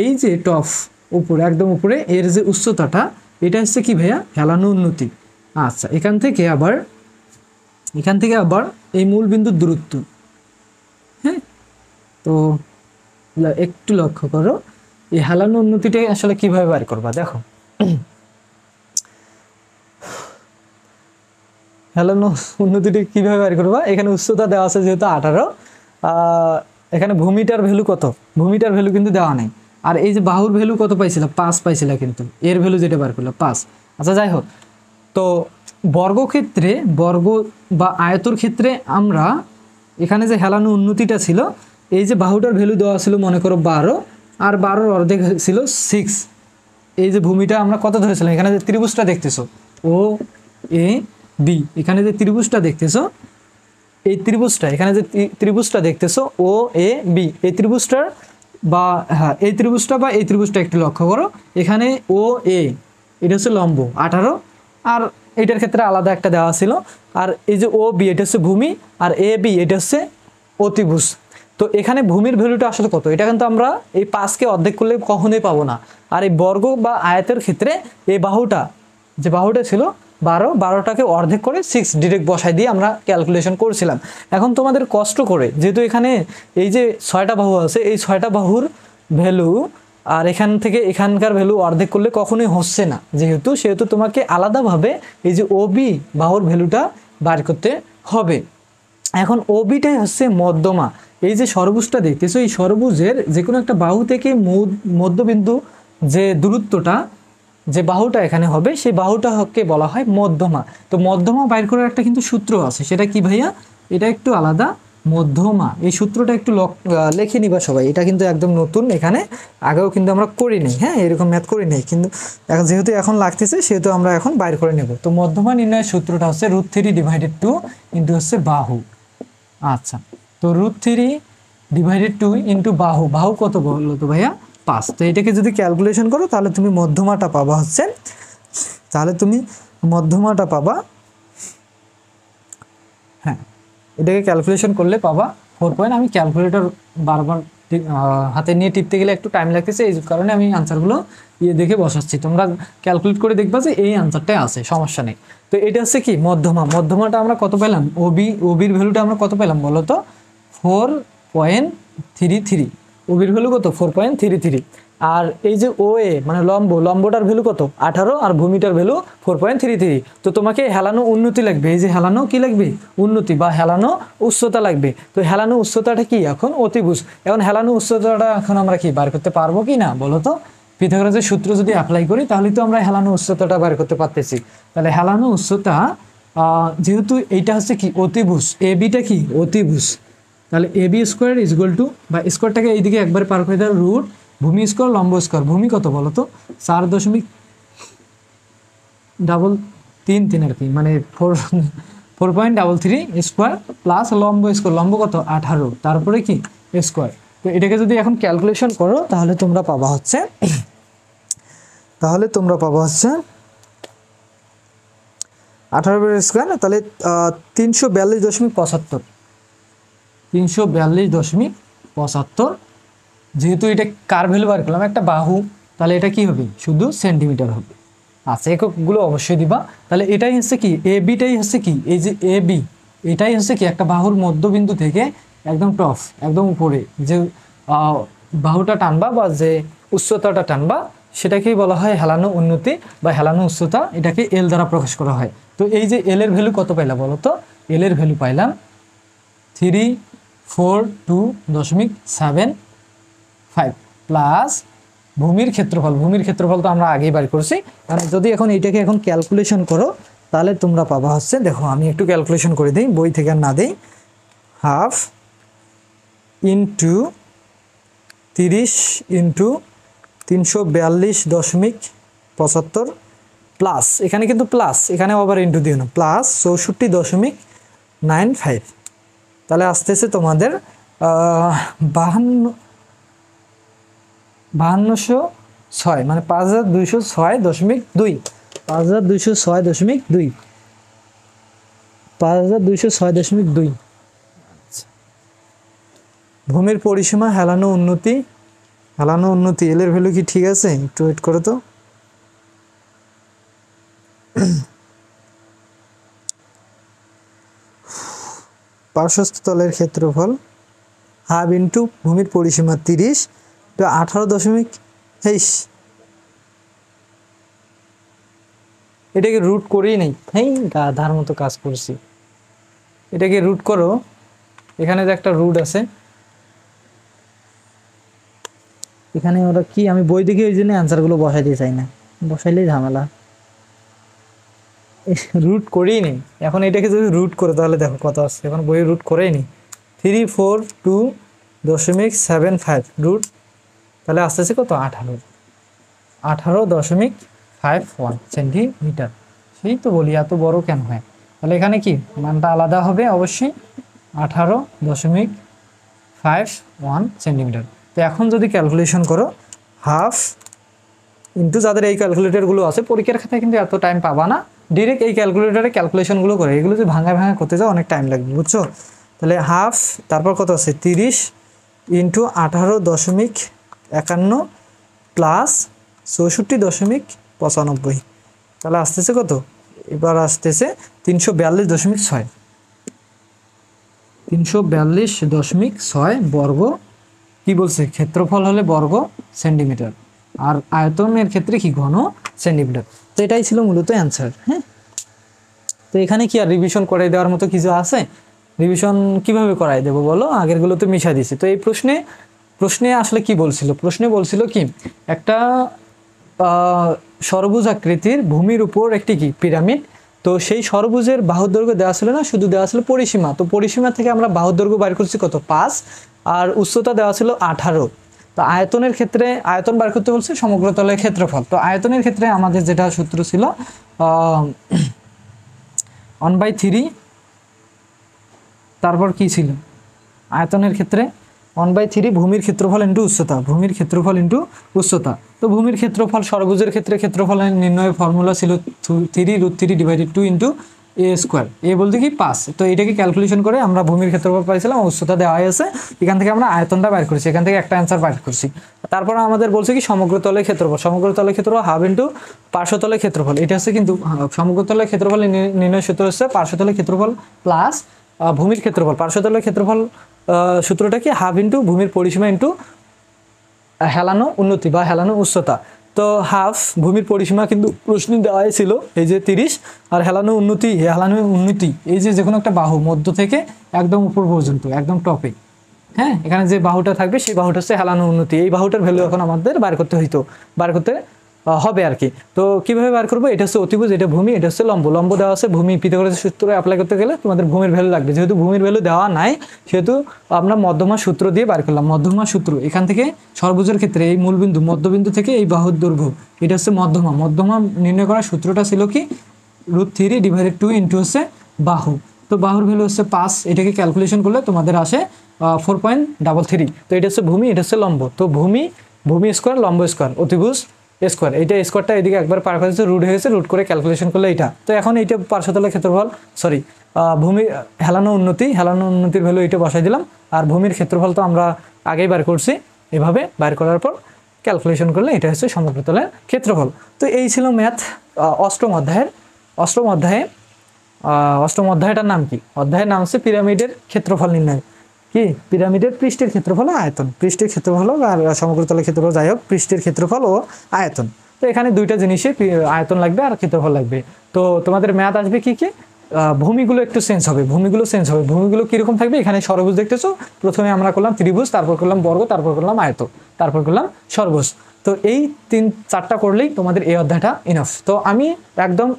এই যে টপ উপরে, একদম উপরে এর যে উচ্চতাটা এটা হচ্ছে কি ভাইয়া, হেলানো উন্নতি। আচ্ছা, এখান থেকে আবার এই মূল বিন্দুর দূরত্ব, হ্যাঁ। তো একটু লক্ষ্য করো এই হেলানো উন্নতিটা আসলে কিভাবে বের করবা। দেখো হেলানো উন্নতিটা কিভাবে বের করবা, এখানে উচ্চতা দেওয়া আছে যেহেতু 18, এখানে ভূমিটার ভ্যালু কত, ভূমিটার ভ্যালু কিন্তু দেওয়া নেই। আর এই যে বাহুর ভ্যালু কত পাইছিল, 5 পাইছিল, কিন্তু এর ভ্যালু যেটা বার করলো 5। আচ্ছা যাই হোক, তো বর্গক্ষেত্রে, বর্গ বা আয়তর ক্ষেত্রে আমরা এখানে যে হেলানো উন্নতিটা ছিল, এই যে বাহুটার ভ্যালু দেওয়া ছিল মনে করো 12, আর 12-র অর্ধেক ছিল 6। এই যে ভূমিটা আমরা কত ধরেছিলাম, এখানে যে ত্রিভুজটা দেখতেছো ও এ বি, এখানে যে ত্রিভুজটা দেখতেছো, এই ত্রিভুজটা, এখানে যে ত্রিভুজটা দেখতেছো ও এ বি, এই ত্রিভুজটার বা হ্যাঁ এই ত্রিভুজটা বা এই ত্রিভুজটা একটু লক্ষ্য করো, এখানে ও এ এটা হচ্ছে লম্ব 18, আর এটার ক্ষেত্রে আলাদা একটা দেওয়া ছিল। আর এই যে ও বি এটা হচ্ছে ভূমি, আর এ বি এটা হচ্ছে অতিভুজ। তো এখানে ভূমির ভ্যালুটা আসলে কত, এটা কিন্তু আমরা এই 5কে অর্ধেক করলে কখনোই পাবো না। আর এই বর্গ বা আয়তের ক্ষেত্রে এই বাহুটা, যে বাহুটা ছিল 12টাকে অর্ধেক করে 6 ডিরেক্ট বসাই দিয়ে আমরা ক্যালকুলেশন করছিলাম। এখন তোমাদের কষ্ট করে, যেহেতু এখানে এই যে 6টা বাহু আছে, এই 6টা বাহুর ভ্যালু আর এখান থেকে এখানকার ভ্যালু অর্ধেক করলে কখনোই হচ্ছে না, সেহেতু তোমাকে আলাদাভাবে এই যে ওবি বাহুর ভ্যালুটা বার করতে হবে। এখন ওবিটাই হচ্ছে মধ্যমা। এই যে সর্বুজটা দেখতেছো, এই সর্বুজের যে কোনো একটা বাহু থেকে মধ্যবিন্দু যে দূরত্বটা, যে বাহুটা এখানে হবে, সেই বাহুটাকে বলা হয় মধ্যমা। তো মধ্যমা বাইর করার একটা কিন্তু সূত্র আছে, সেটা কি ভাইয়া, এটা একটু আলাদা। মধ্যমা এই সূত্রটা একটু লিখে নিবা সবাই, এটা কিন্তু একদম নতুন, এখানে আগেও কিন্তু আমরা করি নাই, হ্যাঁ এরকম ম্যাথ করি নাই, কিন্তু এখন যেহেতু এখন লাগতেছে সেহেতু আমরা এখন বাইর করে নেব। তো মধ্যমা নির্ণয়ের সূত্রটা হচ্ছে √3 / 2 ইন্টু হচ্ছে বাহু। আচ্ছা, তো √3 / 2 ইন্টু বাহু, বাহু কত বললো তো ভাইয়া 5। তো এটাকে যদি ক্যালকুলেশন করো তাহলে তুমি মধ্যমাটা পাবা হচ্ছে, হ্যাঁ এটাকে ক্যালকুলেশন করলে পাবা 4 পয়েন্ট। আমি ক্যালকুলেটর বারবার হাতে নিয়ে টিপতে গেলে একটু টাইম লাগতেছে, এই কারণে আমি আনসারগুলো দেখে বসাচ্ছি, তোমরা ক্যালকুলেট করে দেখবা যে এই আনসারটাই আছে, সমস্যা নেই। তো এটা হচ্ছে কি মধ্যমাটা আমরা কত পেলাম, ওবির ভ্যালুটা আমরা কত পেলাম বলো তো, 4.33। ওবির ভ্যালু কত, 4.33। আর এই যে ও এ মানে লম্বটার ভ্যালু কত 18, আর ভূমিটার ভ্যালু 4.33। তো তোমাকে হেলানো উন্নতি লাগবে, এই যে হেলানো কি লাগবে, উন্নতি বা হেলানো উচ্চতা লাগবে। তো হেলানো উচ্চতাটা কি, এখন অতিভুজ। এখন হেলানো উচ্চতাটা এখন আমরা কি বার করতে পারবো কি না বলো তো, পিথাগোরাসের সূত্র যদি অ্যাপ্লাই করি তাহলে তো আমরা হেলানো উচ্চতাটা বার করতে পারতেছি। তাহলে হেলানো উচ্চতা যেহেতু এইটা হচ্ছে কি অতিভুজ, এ বিটা কি অতিভুজ, তাহলে AB square is equal to, বা স্কোয়ারটাকে এইদিকে একবার পার করে দেওয়ার রুট ভূমি স্কোয়ার লম্ব স্কোয়ার, ভূমি কত বলো তো 4.33 আর কি, মানে 4.33 স্কোয়ার প্লাস লম্ব স্কোয়ার, লম্ব কত 18, তারপরে কি স্কোয়ার। তো এটাকে যদি এখন ক্যালকুলেশন করো তাহলে তোমরা পাবা হচ্ছে 18 স্কোয়ার, তাহলে 342.75, 342.75। যেহেতু এটা কার ভ্যালু বার করলাম, একটা বাহু, তাহলে এটা কি হবে শুধু সেন্টিমিটার হবে। আচ্ছা এককগুলো অবশ্যই দিবা। তাহলে এটাই হচ্ছে কি এ বিটাই হচ্ছে কি, এই যে এ বি এটাই হচ্ছে কি একটা বাহুর মধ্যবিন্দু থেকে একদম টপ, একদম উপরে যে বাহুটা টানবা বা যে উচ্চতাটা টানবা, সেটাকেই বলা হয় হেলানো উন্নতি বা হেলানো উচ্চতা, এটাকে এল দ্বারা প্রকাশ করা হয়। তো এই যে এল এর ভ্যালু কত পাইলাম বলো তো, এল এর ভ্যালু পাইলাম 342.75 প্লাস ভূমির ক্ষেত্রফল তো আমরা আগেই বার করছি। মানে যদি এখন এইটাকে এখন ক্যালকুলেশন করো তাহলে তোমরা পাবা হচ্ছে, দেখো আমি একটু ক্যালকুলেশন করে দিই, বই থেকে আর না দিই, 1/2 ইন্টু 30 ইন্টু 342.75 প্লাস, এখানে কিন্তু প্লাস, এখানে আবার ইন্টু দিও না, প্লাস 64.95। তাহলে আসতেছে তোমাদের 5206, মানে 5206.2, 5206.2, 5206.2। ভূমির পরিসীমা হেলানো উন্নতি হেলানো উন্নতি এল এর ভ্যালু কি ঠিক আছে? একটু ওয়েট করো তো। পার্শ্বস্থ তলের ক্ষেত্রফল হাফ ইন্টু ভূমির পরিসীমা 30 তো 18.23। এটাকে রুট করেই নেই, হ্যাঁ গাধার মতো কাজ করছি। এটাকে রুট করো, এখানে যে একটা রুট আছে, এখানে ওরা কি, আমি বই দেখে ওই জন্য অ্যান্সারগুলো বসাইতে চাই না, বসাইলেই ঝামেলা। রুট করেই নেই, এখন এটাকে যদি রুট করে তাহলে দেখো কত আসছে, এখন বই রুট করেই নেই 342.75 রুট, তাহলে আসতেছে কত 18.51 সেন্টিমিটার। সেই তো বলি এত বড় কেন হয়, তাহলে এখানে কি মানটা আলাদা হবে অবশ্যই, 18.51 সেন্টিমিটার। তো এখন যদি ক্যালকুলেশন করো হাফ ইন্টু, যাদের এই ক্যালকুলেটরগুলো আছে পরীক্ষার খাতায় কিন্তু এত টাইম পাবা না, ডিরেক্ট এই ক্যালকুলেটরে ক্যালকুলেশনগুলো করে, এগুলো যদি ভাঙা করতে যাও অনেক টাইম লাগবে, বুঝছো? তাহলে হাফ, তারপর কত আছে 30 ইন্টু 18.51 প্লাস 64.95, তাহলে আসতেছে কত, এবার আসতেছে 342.6, 342.6 বর্গ, কি বলছে ক্ষেত্রফল হলে বর্গ সেন্টিমিটার, আর আয়তনের ক্ষেত্রে কি ঘন সেন্টিমিটার। তো এটাই ছিল মূলত অ্যান্সার। হ্যাঁ, তো এখানে কি আর রিভিশন করাই দেওয়ার মতো কিছু আছে? রিভিশন কিভাবে করাই দেবো বলো, আগেরগুলো তো মিশা দিছি। তো এই প্রশ্নে আসলে কি বলছিল, প্রশ্নে বলছিল কি একটা সরবুজ আকৃতির ভূমির উপর একটি কি পিরামিড, তো সেই সরবুজের বাহুর দৈর্ঘ্য দেওয়া ছিল না, শুধু দেওয়া ছিল পরিসীমা, তো পরিসীমা থেকে আমরা বাহুর দৈর্ঘ্য বাইর করছি কত 5, আর উচ্চতা দেওয়া ছিল 18। তো আয়তনের ক্ষেত্রে আয়তন বার করতে বলছে সমগ্র তলের ক্ষেত্রফল। তো আয়তনের ক্ষেত্রে আমাদের যেটা সূত্র ছিল 1/3, তারপর কি ছিল আয়তনের ক্ষেত্রে 1/3 ভূমির ক্ষেত্রফল ইন্টু উচ্চতা, ভূমির ক্ষেত্রফল ইন্টু উচ্চতা। তো ভূমির ক্ষেত্রফল সরবুজের ক্ষেত্রে ক্ষেত্রফলের নির্ণয়ের ফর্মুলা ছিল 3√3/2 ইন্টু এ স্কোয়ার, এ বলতে কি 5। তো এটাকে ক্যালকুলেশন করে আমরা ভূমির ক্ষেত্রফল পাইছিলাম, উচ্চতা দেওয়া আছে, এখান থেকে আমরা আয়তনটা বাইর করেছি, এখান থেকে একটা অ্যান্সার বাইর করছি। তারপর আমাদের বলছে কি সমগ্র তলের ক্ষেত্রফল, সমগ্র তলের ক্ষেত্রফল হাফ ইন্টু পার্শ্বতলের ক্ষেত্রফল, এটা হচ্ছে কিন্তু সমগ্র তলের ক্ষেত্রফল নির্ণয় সূত্র হচ্ছে পার্শ্বতলের ক্ষেত্রফল প্লাস ভূমির ক্ষেত্রফল। পার্শ্বতলের ক্ষেত্রফল সূত্রটা কি হাফ ইন্টু ভূমির পরিসীমা ইন্টু হেলানো উন্নতি বা হেলানো উচ্চতা। তো হাফ ভূমির পরিসীমা কিন্তু প্রশ্নে দেওয়াই ছিল এই যে 30, আর হেলানো উন্নতি এই যে কোনো একটা বাহু মধ্য থেকে একদম উপর পর্যন্ত একদম টপে, হ্যাঁ এখানে যে বাহুটা থাকবে সেই বাহুটা হচ্ছে হেলানো উন্নতি, এই বাহুটার ভ্যালু এখন আমাদের বার করতে হবে আর কি। তো কিভাবে বার করবো, এটা হচ্ছে অতিভুজ, এটা ভূমি, এটা হচ্ছে লম্ব, লম্ব দেওয়া আছে, ভূমি পিথাগোরাসের সূত্র অ্যাপ্লাই করতে গেলে তোমাদের ভূমির ভ্যালু লাগবে, যেহেতু ভূমির ভ্যালু দেওয়া নাই সেহেতু আমরা মধ্যমা সূত্র দিয়ে বার করলাম। মধ্যমা সূত্র, এখান থেকে সর্বোচ্চের ক্ষেত্রে এই মূলবিন্দু মধ্যবিন্দু থেকে এই বাহুর দৈর্ঘ্য, এটা হচ্ছে মধ্যমা নির্ণয় করার সূত্রটা ছিল কি √3/2 ইন্টু হচ্ছে বাহু, তো বাহুর ভ্যালু হচ্ছে 5, এটাকে ক্যালকুলেশন করলে তোমাদের আসে 4.33। তো এটা হচ্ছে ভূমি, এটা হচ্ছে লম্ব, তো ভূমি স্কোয়ার লম্ব স্কোয়ার অতিভুজ স্কোয়ার, এইটা স্কোয়ারটা এদিকে একবার পার করেছে, রুট হয়েছে, রুট করে ক্যালকুলেশন করলে এটা। তো এখন এইটা পার্শ্বতলের ক্ষেত্রফল, সরি ভূমি হেলানো উন্নতির ভ্যালু এইটা বসাই দিলাম, আর ভূমির ক্ষেত্রফল তো আমরা আগেই বার করছি, এভাবে বার করার পর ক্যালকুলেশন করলে এটা হচ্ছে সমগ্র তলের ক্ষেত্রফল। তো এই ছিল ম্যাথ অষ্টম অধ্যায়টার নাম কি, অধ্যায়ের নাম হচ্ছে পিরামিডের ক্ষেত্রফল নির্ণয়, কি পিরামিডের পৃষ্ঠের ক্ষেত্রফল ও আয়তন, পৃষ্ঠের ক্ষেত্রফল আর সমগ্র তলের ক্ষেত্রফল, যাই হোক পৃষ্ঠের ক্ষেত্রফল ও আয়তন। তো এখানে দুইটা জিনিসের আয়তন লাগবে আর ক্ষেত্রফল লাগবে। তো তোমাদের ম্যাথ আসবে কি ভূমিগুলো একটু চেঞ্জ হবে, ভূমিগুলো কিরকম থাকবে, এখানে সরভুজ দেখতেছো, প্রথমে আমরা করলাম ত্রিভুজ, তারপর করলাম বর্গ, তারপর করলাম আয়ত, তারপর করলাম সরভুজ। তো এই 3-4টা করলেই তোমাদের এই অধ্যায়টা ইনাফ। তো আমি একদম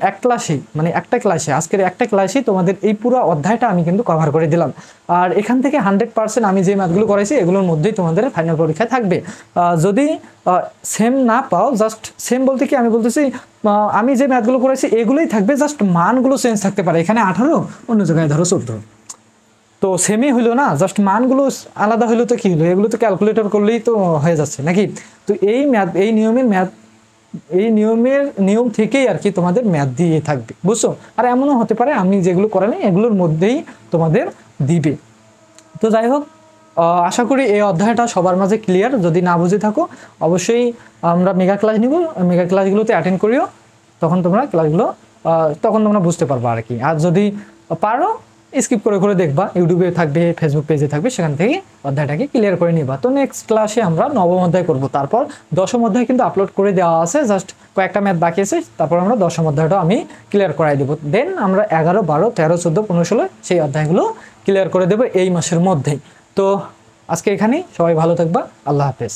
আজকের একটা ক্লাসে তোমাদের এই পুরো অধ্যায়টা আমি কিন্তু কভার করে দিলাম, আর এখান থেকে 100% আমি যে ম্যাথগুলো করাইছি এগুলোর মধ্যেই তোমাদের ফাইনাল পরীক্ষায় থাকবে। যদি সেম না পাও, জাস্ট সেম বলতে কি আমি বলতেছি আমি যে ম্যাথগুলো করেছি এগুলোই থাকবে, জাস্ট মানগুলো চেঞ্জ থাকতে পারে, এখানে 18 অন্য জায়গায় ধরো 14, তো সেমই হইলো না, জাস্ট মানগুলো আলাদা হইলো তো কি হলো, এগুলো তো ক্যালকুলেটর করলেই তো হয়ে যাচ্ছে নাকি। তো এই নিয়ম থেকেই আর কি তোমাদের ম্যাথ দিয়ে থাকবে, বুঝছো। আর এমনও হতে পারে আমি যেগুলো করে নাই এগুলোর মধ্যেই তোমাদের দিবে। তো যাই হোক, আশা করি এই অধ্যায়টা সবার মাঝে ক্লিয়ার। যদি না বুঝে থাকো অবশ্যই আমরা মেগা ক্লাস নিব, মেগা ক্লাসগুলোতে অ্যাটেন্ড করিও, তখন তোমরা ক্লাসগুলো তখন তোমরা বুঝতে পারবা আর কি। আর যদি পারো স্কিপ করে করে দেখবা, ইউটিউবে থাকবে, ফেসবুক পেজে থাকবে, সেখান থেকে অধ্যায়টাকে ক্লিয়ার করে নিবা। তো নেক্সট ক্লাসে আমরা নবম অধ্যায় করব, তারপর দশম অধ্যায় কিন্তু আপলোড করে দেওয়া আছে, জাস্ট কয়েকটা ম্যাথ বাকি আছে, তারপর আমরা দশম অধ্যায়টা আমি ক্লিয়ার করাই দেবো। দেন আমরা 11, 12, 13, 14, 15, 16 সেই অধ্যায়গুলো ক্লিয়ার করে দেবো এই মাসের মধ্যেই। তো আজকে এখানেই, সবাই ভালো থাকবা, আল্লাহ হাফেজ।